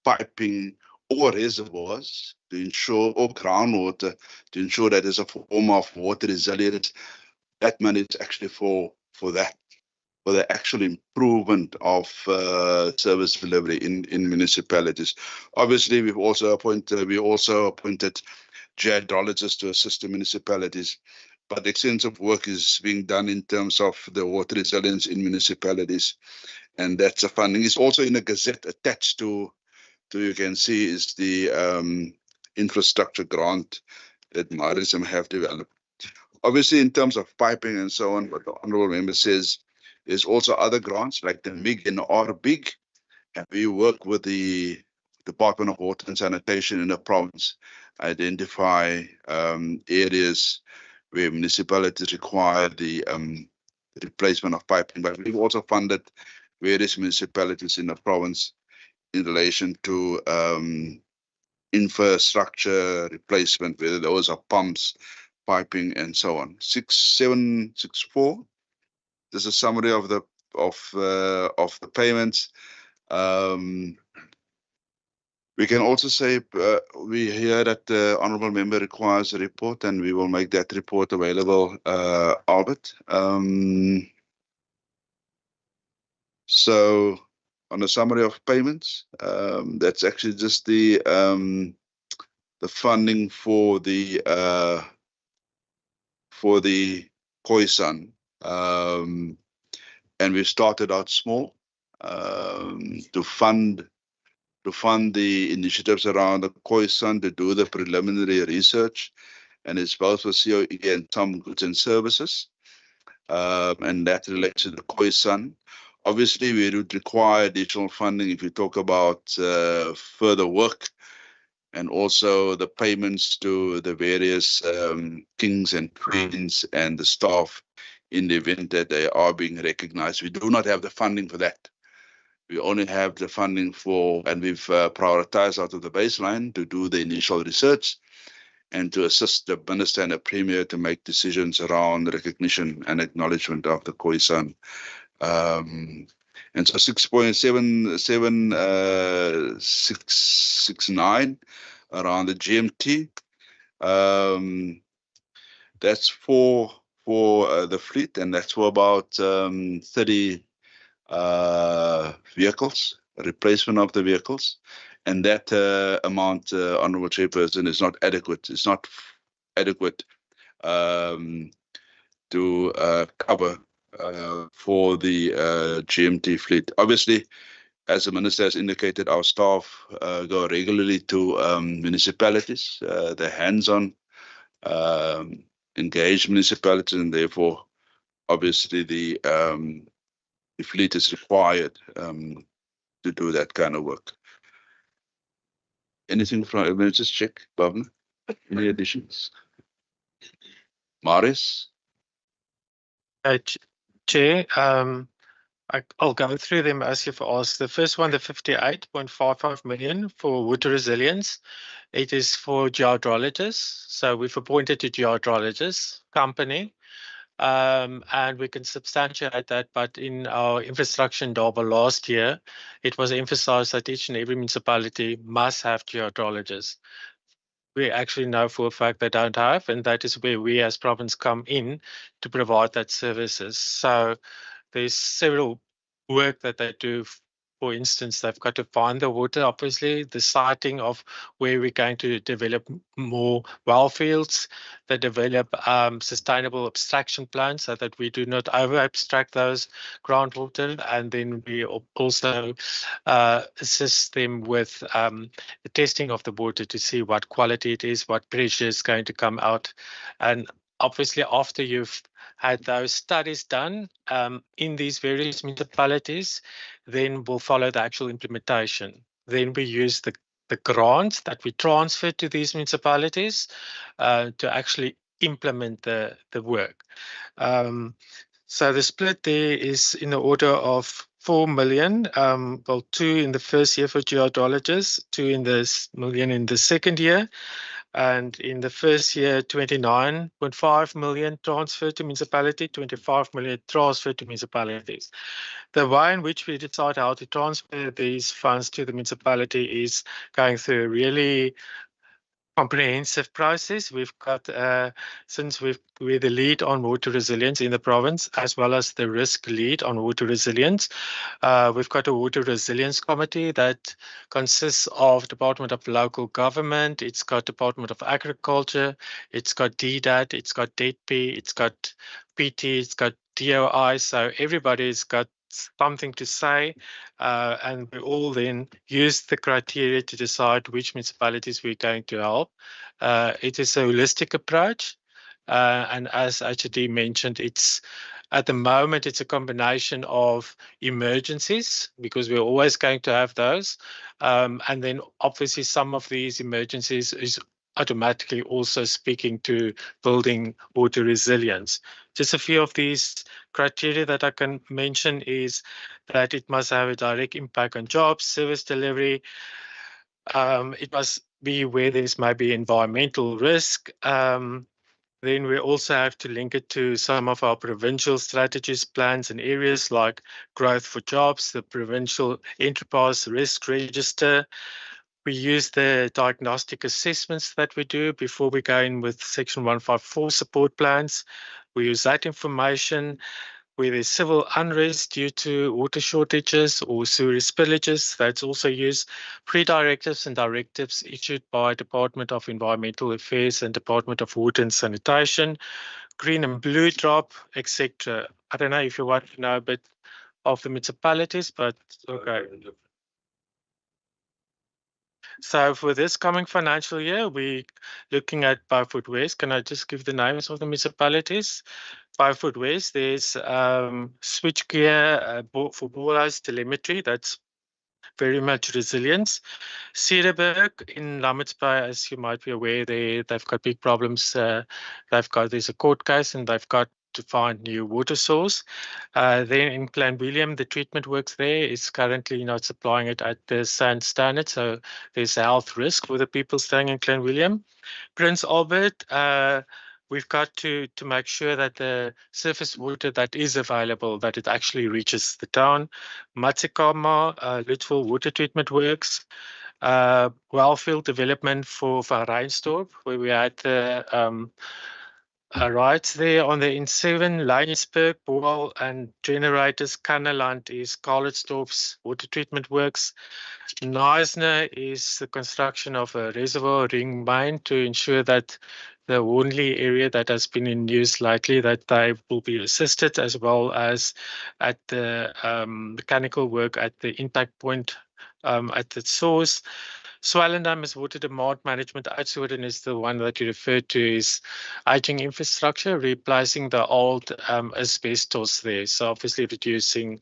piping or reservoirs to ensure, or groundwater to ensure that there's a form of water resilience, that money is actually for that, for the actual improvement of service delivery in municipalities. Obviously, we also appointed geodologists to assist the municipalities, but extensive work is being done in terms of the water resilience in municipalities, and that's a funding. It's also in a gazette attached to you can see is the infrastructure grant that Marism have developed. Obviously, in terms of piping and so on, what the honourable member says, there's also other grants like the MIG and the RBIG, and we work with the Department of Water and Sanitation in the province, identify areas where municipalities require the replacement of piping. But we've also funded various municipalities in the province in relation to infrastructure replacement, whether those are pumps, piping, and so on. 6764. This is a summary of the payments. We can also say we hear that the honourable member requires a report, and we will make that report available, Albert. So on the summary of payments, that's actually just the funding for the Khoisan, and we started out small to fund the initiatives around the Khoisan, to do the preliminary research, and it's both for COE and some goods and services, and that relates to the Khoisan. Obviously, we would require additional funding if we talk about further work, and also the payments to the various kings and queens and the staff in the event that they are being recognized. We do not have the funding for that. We only have the funding for, and we've prioritized out of the baseline to do the initial research and to assist the Minister and the Premier to make decisions around recognition and acknowledgement of the Khoisan. And so 6.77669 around the GMT. That's for the fleet, and that's for about 30 vehicles, replacement of the vehicles, and that amount, Honourable Chairperson, is not adequate. It's not adequate to cover for the GMT fleet. Obviously, as the Minister has indicated, our staff go regularly to municipalities. They're hands-on, engaged municipalities, and therefore, obviously, the fleet is required to do that kind of work. Anything from, let me just check, Bhavna. Any additions? Marius? Chair, I'll go through them as you've asked. The first one, the 58.55 million for water resilience. It is for geohydrologists. So we've appointed a geohydrologist company, and we can substantiate that. But in our infrastructure in Durban last year, it was emphasized that each and every municipality must have geohydrologists. We actually know for a fact they don't have, and that is where we as province come in to provide that services. So there's several work that they do. For instance, they've got to find the water, obviously, the siting of where we're going to develop more well fields. They develop sustainable abstraction plans so that we do not over abstract those groundwater. And then we also assist them with the testing of the water to see what quality it is, what pressure is going to come out. And obviously, after you've had those studies done in these various municipalities, then we'll follow the actual implementation. Then we use the grants that we transfer to these municipalities to actually implement the work. So the split there is in the order of 4 million, well, 2 in the first year for geohydrologists, 2 million in the second year. And in the first year, 29.5 million transferred to municipality, 25 million transferred to municipalities. The way in which we decide how to transfer these funds to the municipality is going through a really comprehensive process. We've got, since we're the lead on water resilience in the province, as well as the risk lead on water resilience, we've got a water resilience committee that consists of Department of Local Government, it's got Department of Agriculture, it's got DDAT, it's got DETP, it's got PT, it's got DOI, so everybody's got something to say, and we all then use the criteria to decide which municipalities we're going to help. It is a holistic approach, and as HOD mentioned, it's at the moment it's a combination of emergencies, because we're always going to have those, and then obviously some of these emergencies is automatically also speaking to building water resilience. Just a few of these criteria that I can mention is that it must have a direct impact on jobs, service delivery. It must be where there's maybe environmental risk. Then we also have to link it to some of our provincial strategies, plans and areas like growth for jobs, the provincial enterprise risk register. We use the diagnostic assessments that we do before we go in with Section 154 support plans. We use that information. Where there's civil unrest due to water shortages or sewer spillages, that's also used. Pre-directives and directives issued by Department of Environmental Affairs and Department of Water and Sanitation, green and blue drop, etc. I don't know if you want to know a bit of the municipalities, but okay. So for this coming financial year, we're looking at Beaufort West. Can I just give the names of the municipalities? Beaufort West, there's switchgear for borehouse telemetry. That's very much resilience. Cedarburg in Lammertsbaai, as you might be aware, they've got big problems. There's a court case and they've got to find new water source. Then in Clanwilliam, the treatment works there is currently not supplying it at the sand standard, so there's a health risk for the people staying in Clanwilliam. Prince Albert, we've got to make sure that the surface water that is available, that it actually reaches the town. Matsikama, Lutville water treatment works. Wellfield development for Reinstorp, where we had the riots there on the N7, Lionsburg, Boal and generators. Kanneland is Carletsdorp's water treatment works. Neisner is the construction of a reservoir ring mine to ensure that the only area that has been in use lately, that they will be assisted, as well as at the mechanical work at the impact point at the source. Swellendam is water demand management. Oudtshoorn is the one that you referred to, is aging infrastructure, replacing the old asbestos there. So obviously reducing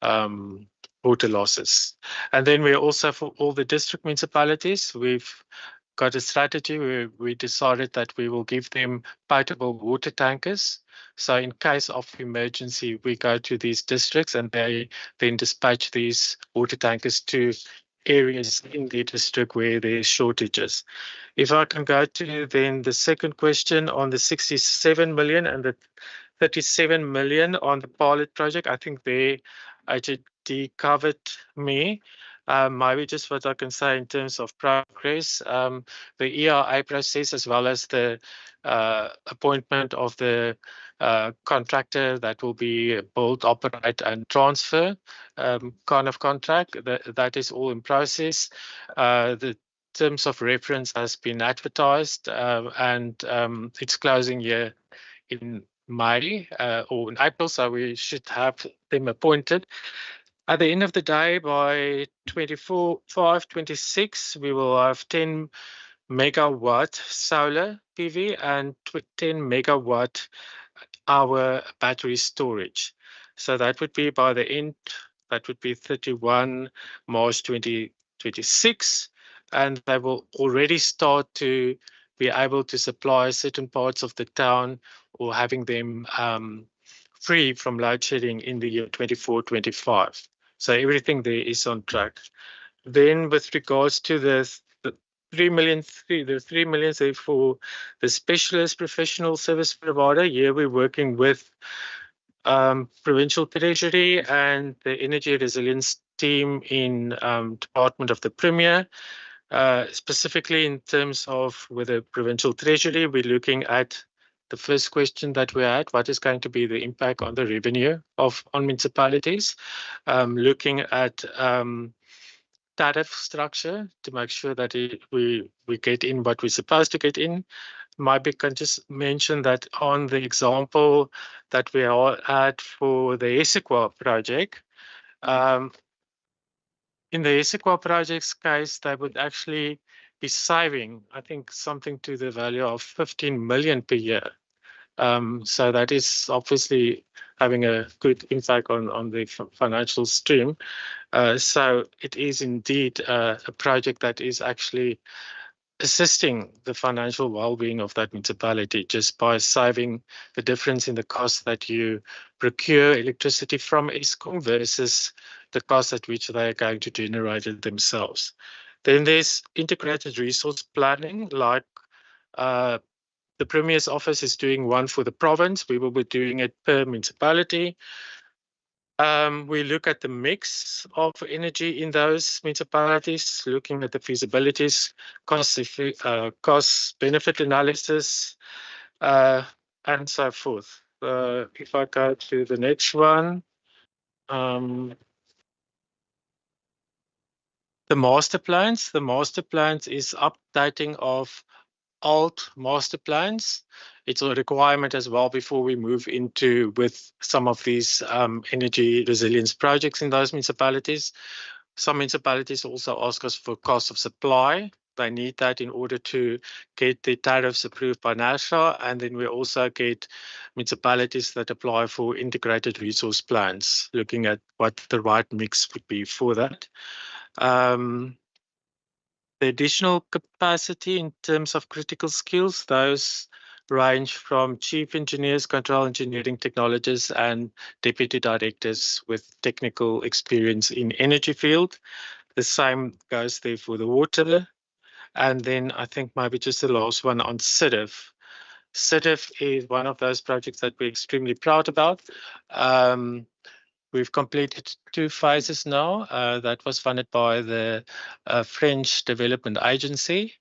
water losses. And then we also, for all the district municipalities, we've got a strategy where we decided that we will give them potable water tankers. So in case of emergency, we go to these districts and they then dispatch these water tankers to areas in the district where there's shortages. If I can go to then the second question on the 67 million and the 37 million on the pilot project, I think they IGD covered me. Maybe just what I can say in terms of progress, the ERA process as well as the appointment of the contractor that will be build, operate and transfer kind of contract, that is all in process. The terms of reference has been advertised and it's closing here in May or in April, so we should have them appointed. At the end of the day, by 26, we will have 10 megawatt solar PV and 10 megawatt hour battery storage. So that would be by the end, that would be 31 March 2026. And they will already start to be able to supply certain parts of the town or having them free from load shedding in the year 24-25. So everything there is on track. Then with regards to the 3 million, the 3 million for the specialist professional service provider, here we're working with Provincial Treasury and the Energy Resilience team in Department of the Premier. Specifically in terms of with the Provincial Treasury, we're looking at the first question that we had, what is going to be the impact on the revenue on municipalities? Looking at tariff structure to make sure that we get in what we're supposed to get in. Maybe can just mention that on the example that we all had for the Essequa project, in the Essequa project's case, they would actually be saving, I think, something to the value of 15 million per year. So that is obviously having a good impact on the financial stream. So it is indeed a project that is actually assisting the financial well-being of that municipality just by saving the difference in the cost that you procure electricity from Eskom versus the cost at which they are going to generate it themselves. Then there's integrated resource planning, like the Premier's office is doing one for the province. We will be doing it per municipality. We look at the mix of energy in those municipalities, looking at the feasibilities, cost-benefit analysis, and so forth. If I go to the next one, the master plans. The master plans is updating of old master plans. It's a requirement as well before we move into with some of these energy resilience projects in those municipalities. Some municipalities also ask us for cost of supply. They need that in order to get the tariffs approved by NASHA. And then we also get municipalities that apply for integrated resource plans, looking at what the right mix would be for that. The additional capacity in terms of critical skills, those range from chief engineers, control engineering technologists, and deputy directors with technical experience in energy field. The same goes there for the water. And then I think maybe just the last one on CIDIF. CIDIF is one of those projects that we're extremely proud about. We've completed 2 phases now. That was funded by the French Development Agency.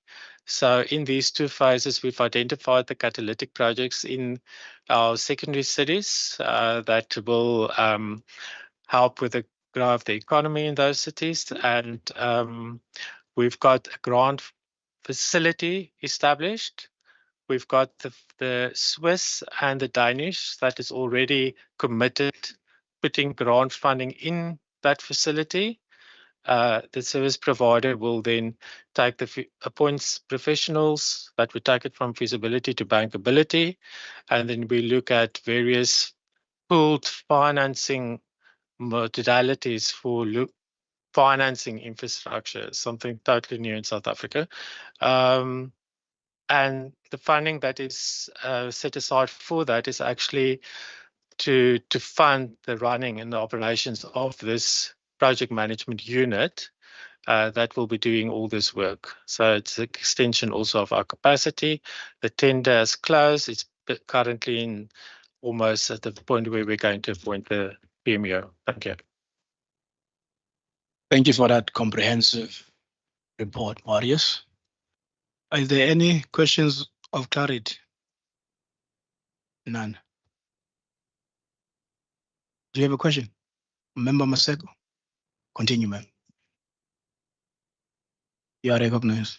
So in these 2 phases, we've identified the catalytic projects in our secondary cities that will help with the growth of the economy in those cities. And we've got a grant facility established. We've got the Swiss and the Danish that is already committed putting grant funding in that facility. The service provider will then take appoints professionals that would take it from feasibility to bankability. And then we look at various pooled financing modalities for financing infrastructure, something totally new in South Africa. And the funding that is set aside for that is actually to fund the running and the operations of this project management unit that will be doing all this work. So it's an extension also of our capacity. The tender is closed. It's currently almost at the point where we're going to appoint the PMO. Thank you. Thank you for that comprehensive report, Marius. Are there any questions of clarity? None. Do you have a question? Member Maseko? Continue, ma'am. You are recognized.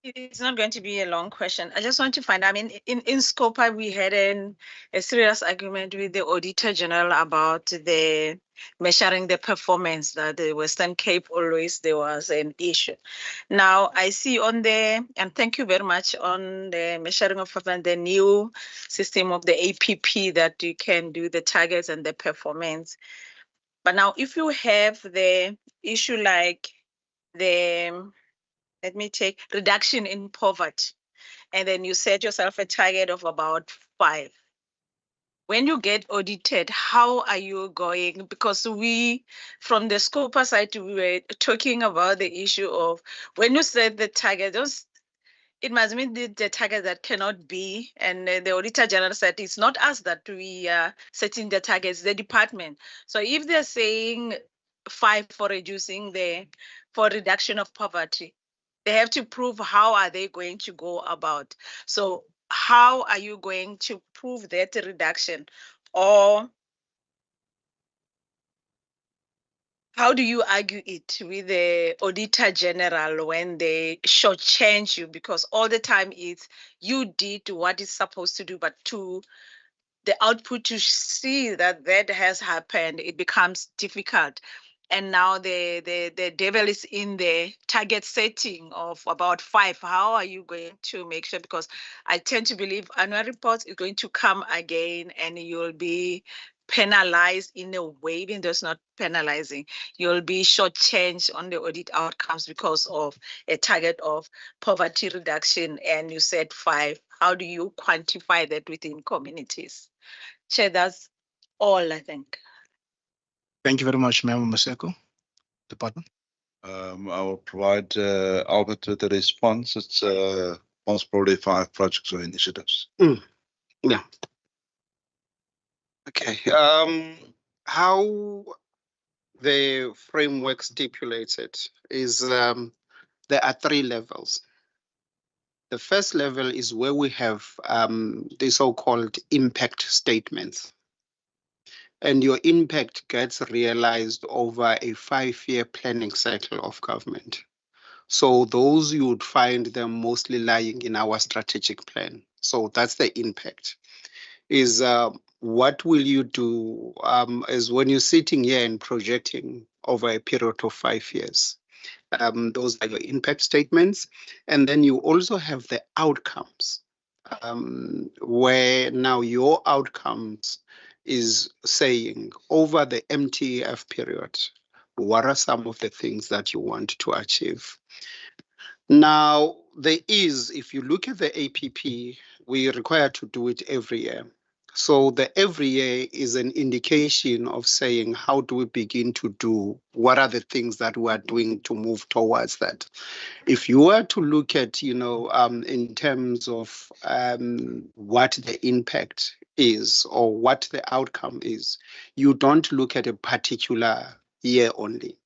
It's not going to be a long question. I just want to find, I mean, in Scopa, we had a serious argument with the Auditor General about the measuring the performance that the Western Cape always there was an issue. Now I see on the, and thank you very much, on the measuring of performance, the new system of the APP that you can do the targets and the performance. But now if you have the issue like the, let me take reduction in poverty, and then you set yourself a target of about 5. When you get audited, how are you going? Because we, from the Scopa side, we were talking about the issue of when you set the target, it must mean the target that cannot be. And the Auditor General said it's not us that we are setting the targets, the department. So if they're saying 5 for reduction of poverty, they have to prove how are they going to go about. So how are you going to prove that reduction? Or how do you argue it with the Auditor General when they shortchange you? Because all the time it's you did what is supposed to do, but to the output to see that that has happened, it becomes difficult. And now the devil is in the target setting of about 5. How are you going to make sure? Because I tend to believe annual reports is going to come again and you'll be penalized in a way, even though it's not penalizing. You'll be shortchanged on the audit outcomes because of a target of poverty reduction. And you said 5. How do you quantify that within communities? Chair, that's all, I think. Thank you very much, Member Maseko. Department. I will provide Albert with a response. It's most probably 5 projects or initiatives. Yeah. Okay. How the framework stipulates it is there are 3 levels. The first level is where we have the so-called impact statements. And your impact gets realized over a 5-year planning cycle of government. So those you would find them mostly lying in our strategic plan. So that's the impact. Is what will you do is when you're sitting here and projecting over a period of 5 years. Those are your impact statements. And then you also have the outcomes, where now your outcomes is saying over the MTF period, what are some of the things that you want to achieve? Now, there is, if you look at the APP, we are required to do it every year. So the every year is an indication of saying, how do we begin to do? What are the things that we are doing to move towards that? If you were to look at, in terms of what the impact is or what the outcome is, you don't look at a particular year only,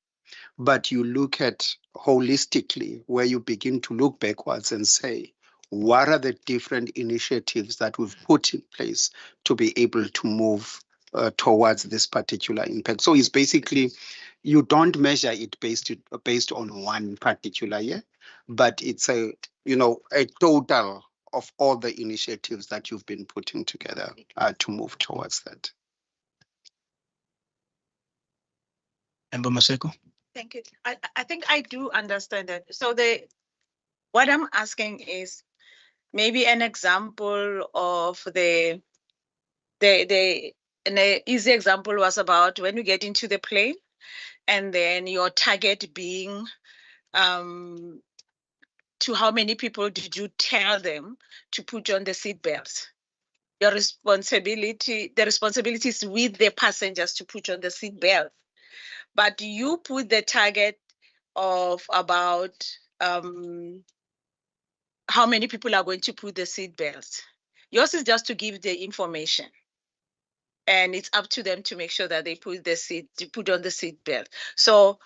but you look at holistically where you begin to look backwards and say, what are the different initiatives that we've put in place to be able to move towards this particular impact? So it's basically, you don't measure it based on one particular year, but it's a total of all the initiatives that you've been putting together to move towards that. Member Maseko. Thank you. I think I do understand that. So what I'm asking is maybe an example of the an easy example was about when you get into the plane and then your target being to how many people did you tell them to put on the seatbelts? The responsibility is with the passengers to put on the seatbelt. But you put the target of about how many people are going to put the seatbelts. Yours is just to give the information. And it's up to them to make sure that they put on the seatbelt. So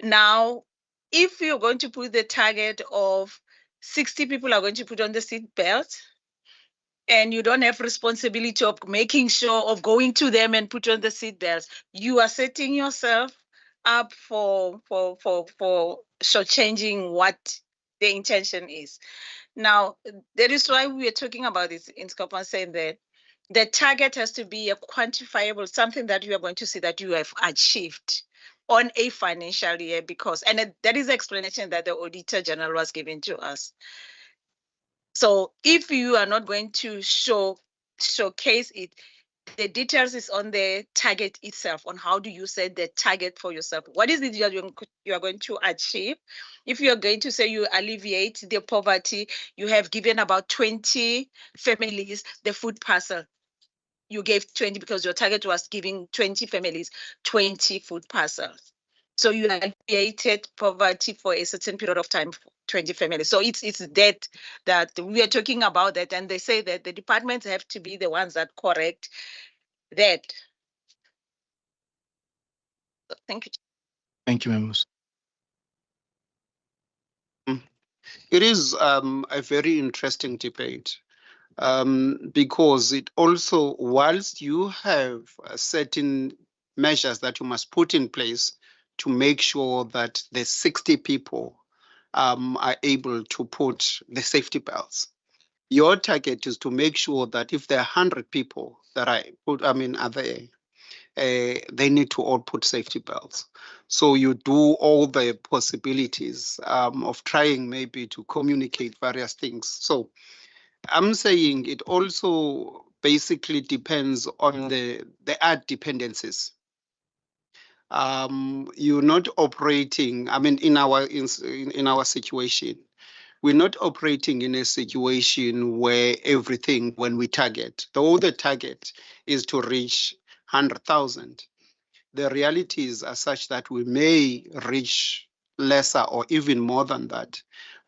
now, if you're going to put the target of 60 people are going to put on the seatbelt, and you don't have responsibility of making sure of going to them and put on the seatbelts, you are setting yourself up for shortchanging what the intention is. Now, that is why we are talking about this in scope and saying that the target has to be a quantifiable, something that you are going to see that you have achieved on a financial year, because, and that is the explanation that the Auditor General was giving to us. So if you are not going to showcase it, the details is on the target itself, on how do you set the target for yourself. What is it you are going to achieve? If you are going to say you alleviate the poverty, you have given about 20 families the food parcel. You gave 20 because your target was giving 20 families 20 food parcels. So you alleviated poverty for a certain period of time, 20 families. So it's that we are talking about that, and they say that the departments have to be the ones that correct that. So thank you. Thank you, members. It is a very interesting debate because it also, whilst you have certain measures that you must put in place to make sure that the 60 people are able to put the safety belts. Your target is to make sure that if there are 100 people that are there, they need to all put safety belts. So you do all the possibilities of trying maybe to communicate various things. So I'm saying it also basically depends on the ad dependencies. You're not operating, in our situation, we're not operating in a situation where everything, when we target, the target is to reach 100,000. The realities are such that we may reach lesser or even more than that,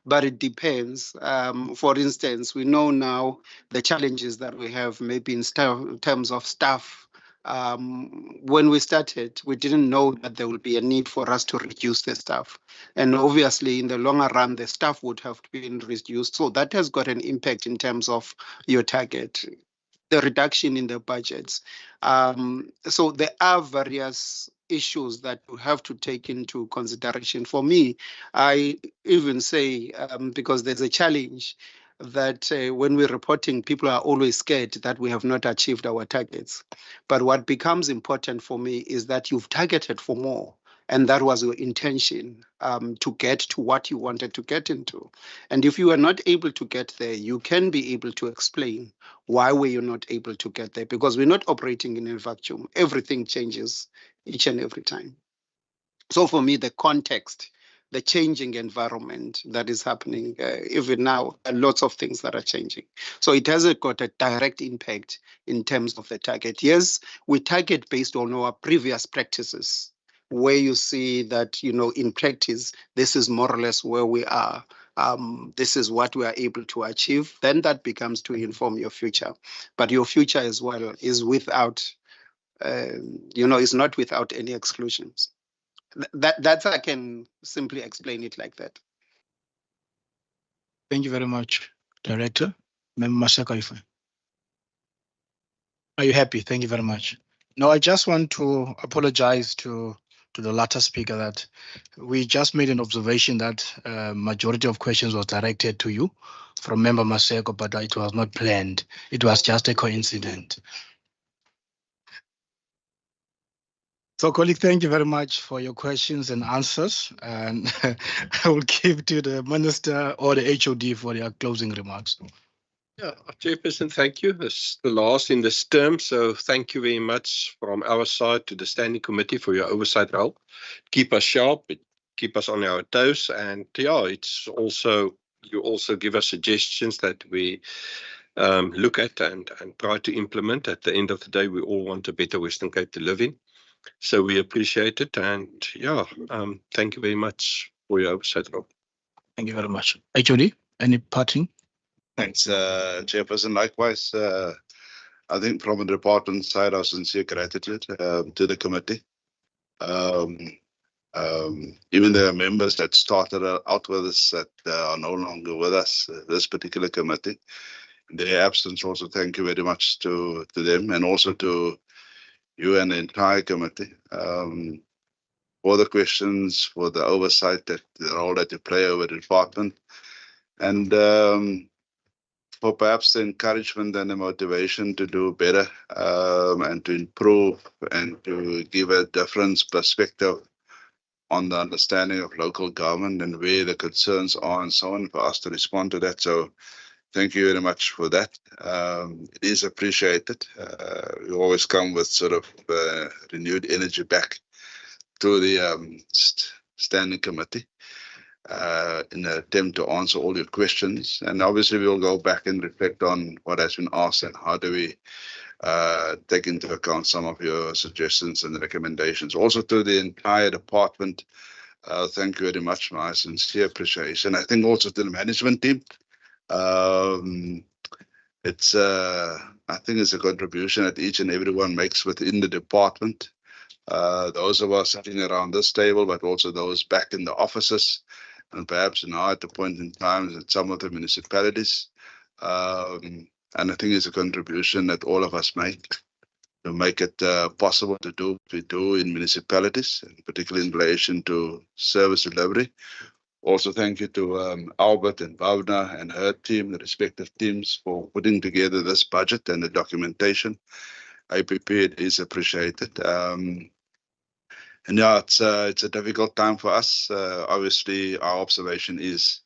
but it depends. For instance, we know now the challenges that we have maybe in terms of staff. When we started, we didn't know that there would be a need for us to reduce the staff. And obviously, in the longer run, the staff would have been reduced. So that has got an impact in terms of your target, the reduction in the budgets. So there are various issues that you have to take into consideration. For me, I even say, because there's a challenge that when we're reporting, people are always scared that we have not achieved our targets. But what becomes important for me is that you've targeted for more. And that was your intention, to get to what you wanted to get into. And if you are not able to get there, you can be able to explain why were you not able to get there, because we're not operating in a vacuum. Everything changes each and every time. So for me, the context, the changing environment that is happening, even now, lots of things that are changing. So it has got a direct impact in terms of the target. Yes, we target based on our previous practices, where you see that, in practice, this is more or less where we are. This is what we are able to achieve. Then that becomes to inform your future. But your future as well is without, is not without any exclusions. That's I can simply explain it like that. Thank you very much, Director. Member Maseko, are you happy? Thank you very much. No, I just want to apologize to the latter speaker that we just made an observation that majority of questions was directed to you from Member Maseko, but it was not planned. It was just a coincidence. So, colleague, thank you very much for your questions and answers. And I will give to the Minister or the HOD for their closing remarks. Yeah, Chairperson, thank you. This is the last in this term, so thank you very much from our side to the Standing Committee for your oversight role. Keep us sharp, keep us on our toes, and yeah, it's also you also give us suggestions that we look at and try to implement. At the end of the day, we all want a better Western Cape to live in, so we appreciate it, and yeah, thank you very much for your oversight role. Thank you very much. HOD, any parting? Thanks, Chairperson. Likewise, I think from the department side, our sincere gratitude to the committee. Even the members that started out with us that are no longer with us, this particular committee, in their absence, also thank you very much to them and also to you and the entire committee for the questions, for the oversight, that the role that you play over the department, and for perhaps the encouragement and the motivation to do better and to improve and to give a different perspective on the understanding of local government and where the concerns are and so on, for us to respond to that. So thank you very much for that. It is appreciated. We always come with sort of renewed energy back to the standing committee in an attempt to answer all your questions. And obviously we'll go back and reflect on what has been asked and how do we take into account some of your suggestions and recommendations. Also to the entire department, thank you very much. My sincere appreciation. I think also to the management team. I think it's a contribution that each and everyone makes within the department. Those of us sitting around this table, but also those back in the offices, and perhaps now at the point in time at some of the municipalities. And I think it's a contribution that all of us make to make it possible to do what we do in municipalities, and particularly in relation to service delivery. Also, thank you to Albert and Bhavna and her team, the respective teams, for putting together this budget and the documentation. IPP, it is appreciated. And yeah, it's a difficult time for us. Obviously, our observation is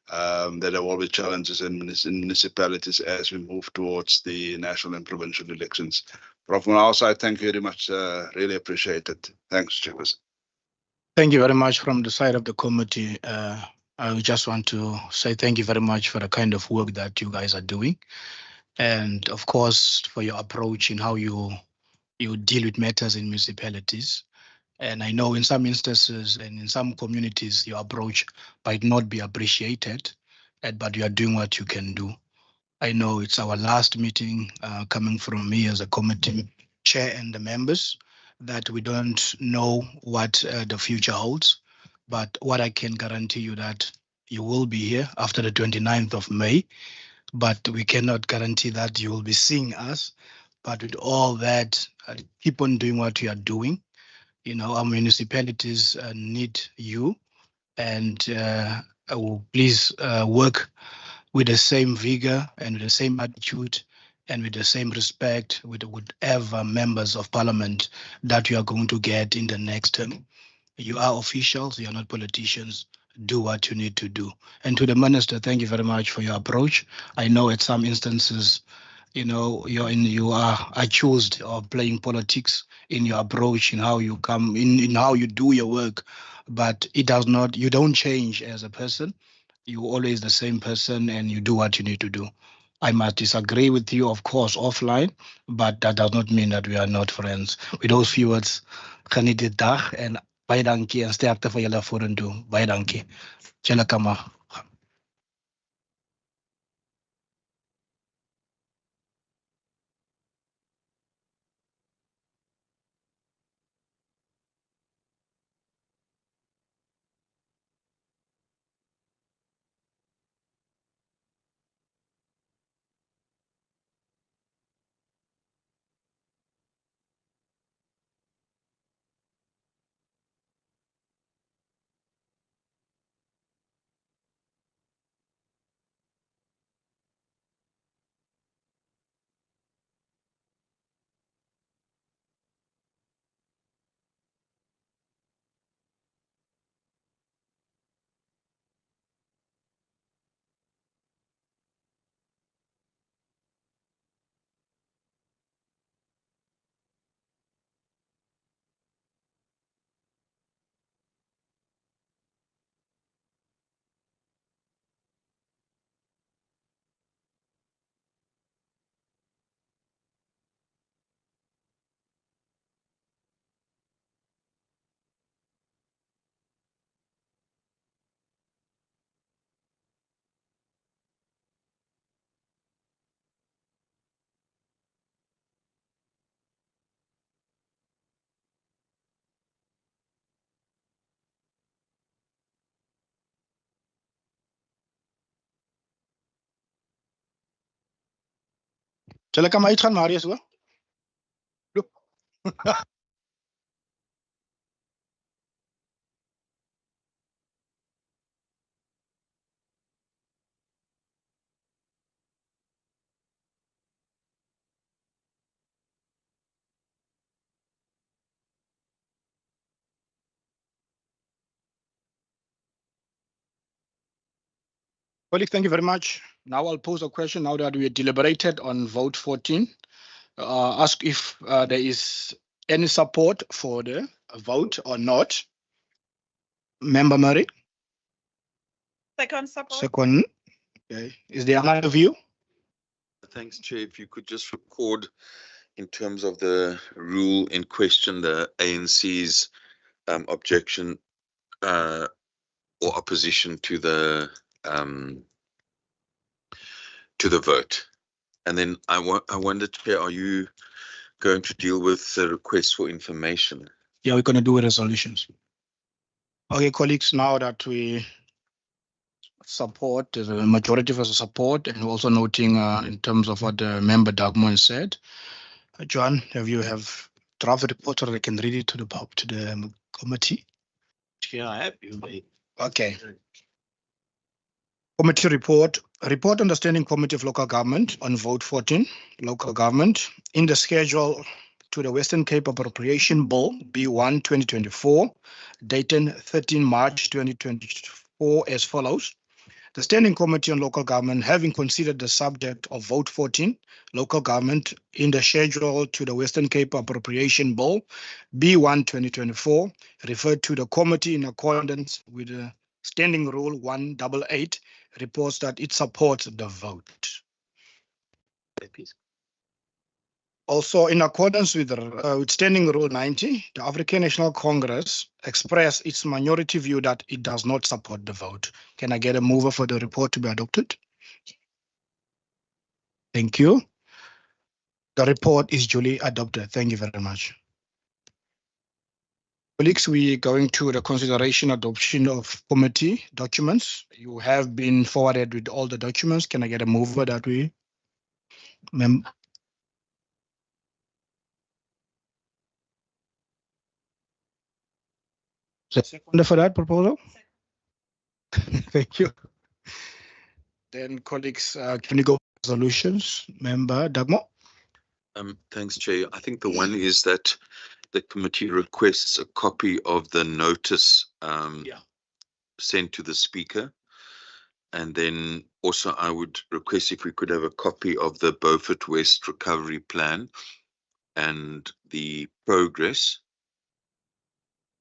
that there will be challenges in municipalities as we move towards the national and provincial elections. From our side, thank you very much. Really appreciate it. Thanks, Chairperson. Thank you very much from the side of the committee. I just want to say thank you very much for the kind of work that you guys are doing. And of course, for your approach in how you deal with matters in municipalities. And I know in some instances and in some communities, your approach might not be appreciated, but you are doing what you can do. I know it's our last meeting coming from me as a committee chair and the members, that we don't know what the future holds. But what I can guarantee you that you will be here after the 29th of May, but we cannot guarantee that you will be seeing us. But with all that, keep on doing what you are doing. You know, our municipalities need you, and please work with the same vigor and with the same attitude and with the same respect with whatever members of parliament that you are going to get in the next term. You are officials, you are not politicians. Do what you need to do. And to the minister, thank you very much for your approach. I know at some instances, you know, you are accused of playing politics in your approach, in how you come, in how you do your work, but it does not, you don't change as a person. You're always the same person and you do what you need to do. I must disagree with you, of course, offline, but that does not mean that we are not friends. With those few words, geniet die dag en baie dankie en sterkte vir julle vorentoe. Baie dankie. Julle kan maar Zal ek hom uitgaan, Marius, hoor? Loop. Colleague, thank you very much. Now I'll pose a question now that we deliberated on vote 14. Ask if there is any support for the vote or not. Member Murray, Second support. second. Okay. Is there another view? Thanks, Chair. If you could just record in terms of the rule in question, the ANC's objection or opposition to the vote. And then I wonder, Chair, are you going to deal with the request for information? Yeah, we're going to do resolutions. Okay, colleagues, now that we support, the majority of us support, and also noting in terms of what the member Dagmon said, John, have draft report or I can read it to the committee? Yeah, I have you. Okay. Committee report on the Standing Committee of Local Government on vote 14, local government, in the schedule to the Western Cape Appropriation Bill B1 2024, dated 13 March 2024 as follows. The Standing Committee on Local Government, having considered the subject of vote 14, local government, in the schedule to the Western Cape Appropriation Bill B1 2024, referred to the committee in accordance with the Standing Rule 188, reports that it supports the vote. Also, in accordance with Standing Rule 90, the African National Congress expressed its minority view that it does not support the vote. Can I get a mover for the report to be adopted? Thank you. The report is duly adopted. Thank you very much. Colleagues, we are going to the consideration adoption of committee documents. You have been forwarded with all the documents. Can I get a mover that we? Second for that proposal? Thank you. Then, colleagues, can you go resolutions? Member Dagmo? Thanks, Chair. I think the one is that the committee requests a copy of the notice sent to the Speaker. And then also I would request if we could have a copy of the Beaufort West Recovery Plan and the progress.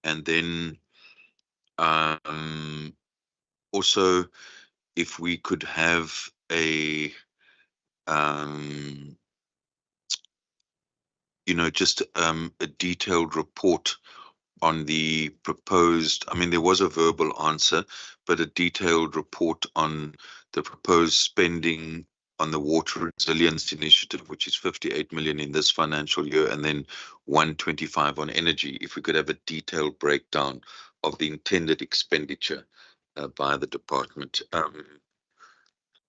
And then also if we could have a just a detailed report on the proposed, I mean, there was a verbal answer, but a detailed report on the proposed spending on the Water Resilience Initiative, which is 58 million in this financial year, and then 125 on energy. If we could have a detailed breakdown of the intended expenditure by the department.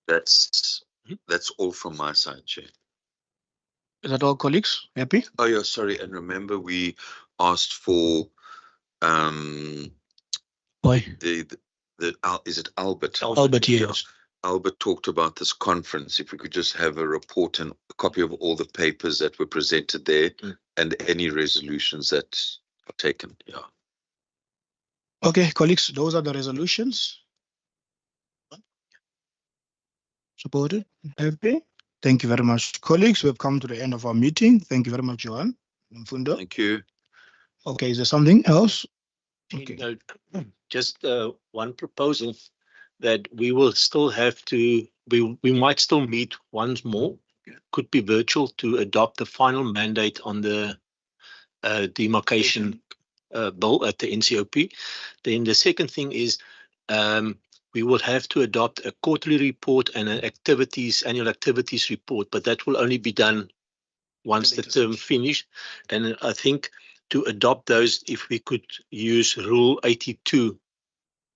That's all from my side, Chair. Is that all, colleagues? Happy? Oh, yeah, sorry. And remember, we asked for is it Albert? Albert, yes. Albert talked about this conference. If we could just have a report and a copy of all the papers that were presented there and any resolutions that are taken. Yeah. Okay, colleagues, those are the resolutions. Supported? Happy? Thank you very much, colleagues. We've come to the end of our meeting. Thank you very much, Johan. Mfundo. Thank you. Okay, is there something else? Okay. Just one proposal that we will still have to, we might still meet once more, could be virtual, to adopt the final mandate on the demarcation bill at the NCOP. Then the second thing is we will have to adopt a quarterly report and an annual activities report, but that will only be done once the term finished. And I think to adopt those, if we could use Rule 82,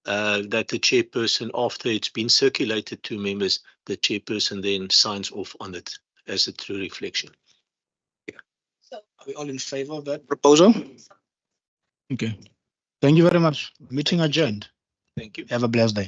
that the chairperson, after it's been circulated to members, the chairperson then signs off on it as a true reflection. Are we all in favor of that proposal? Okay. Thank you very much. Meeting adjourned. Thank you. Have a blessed day.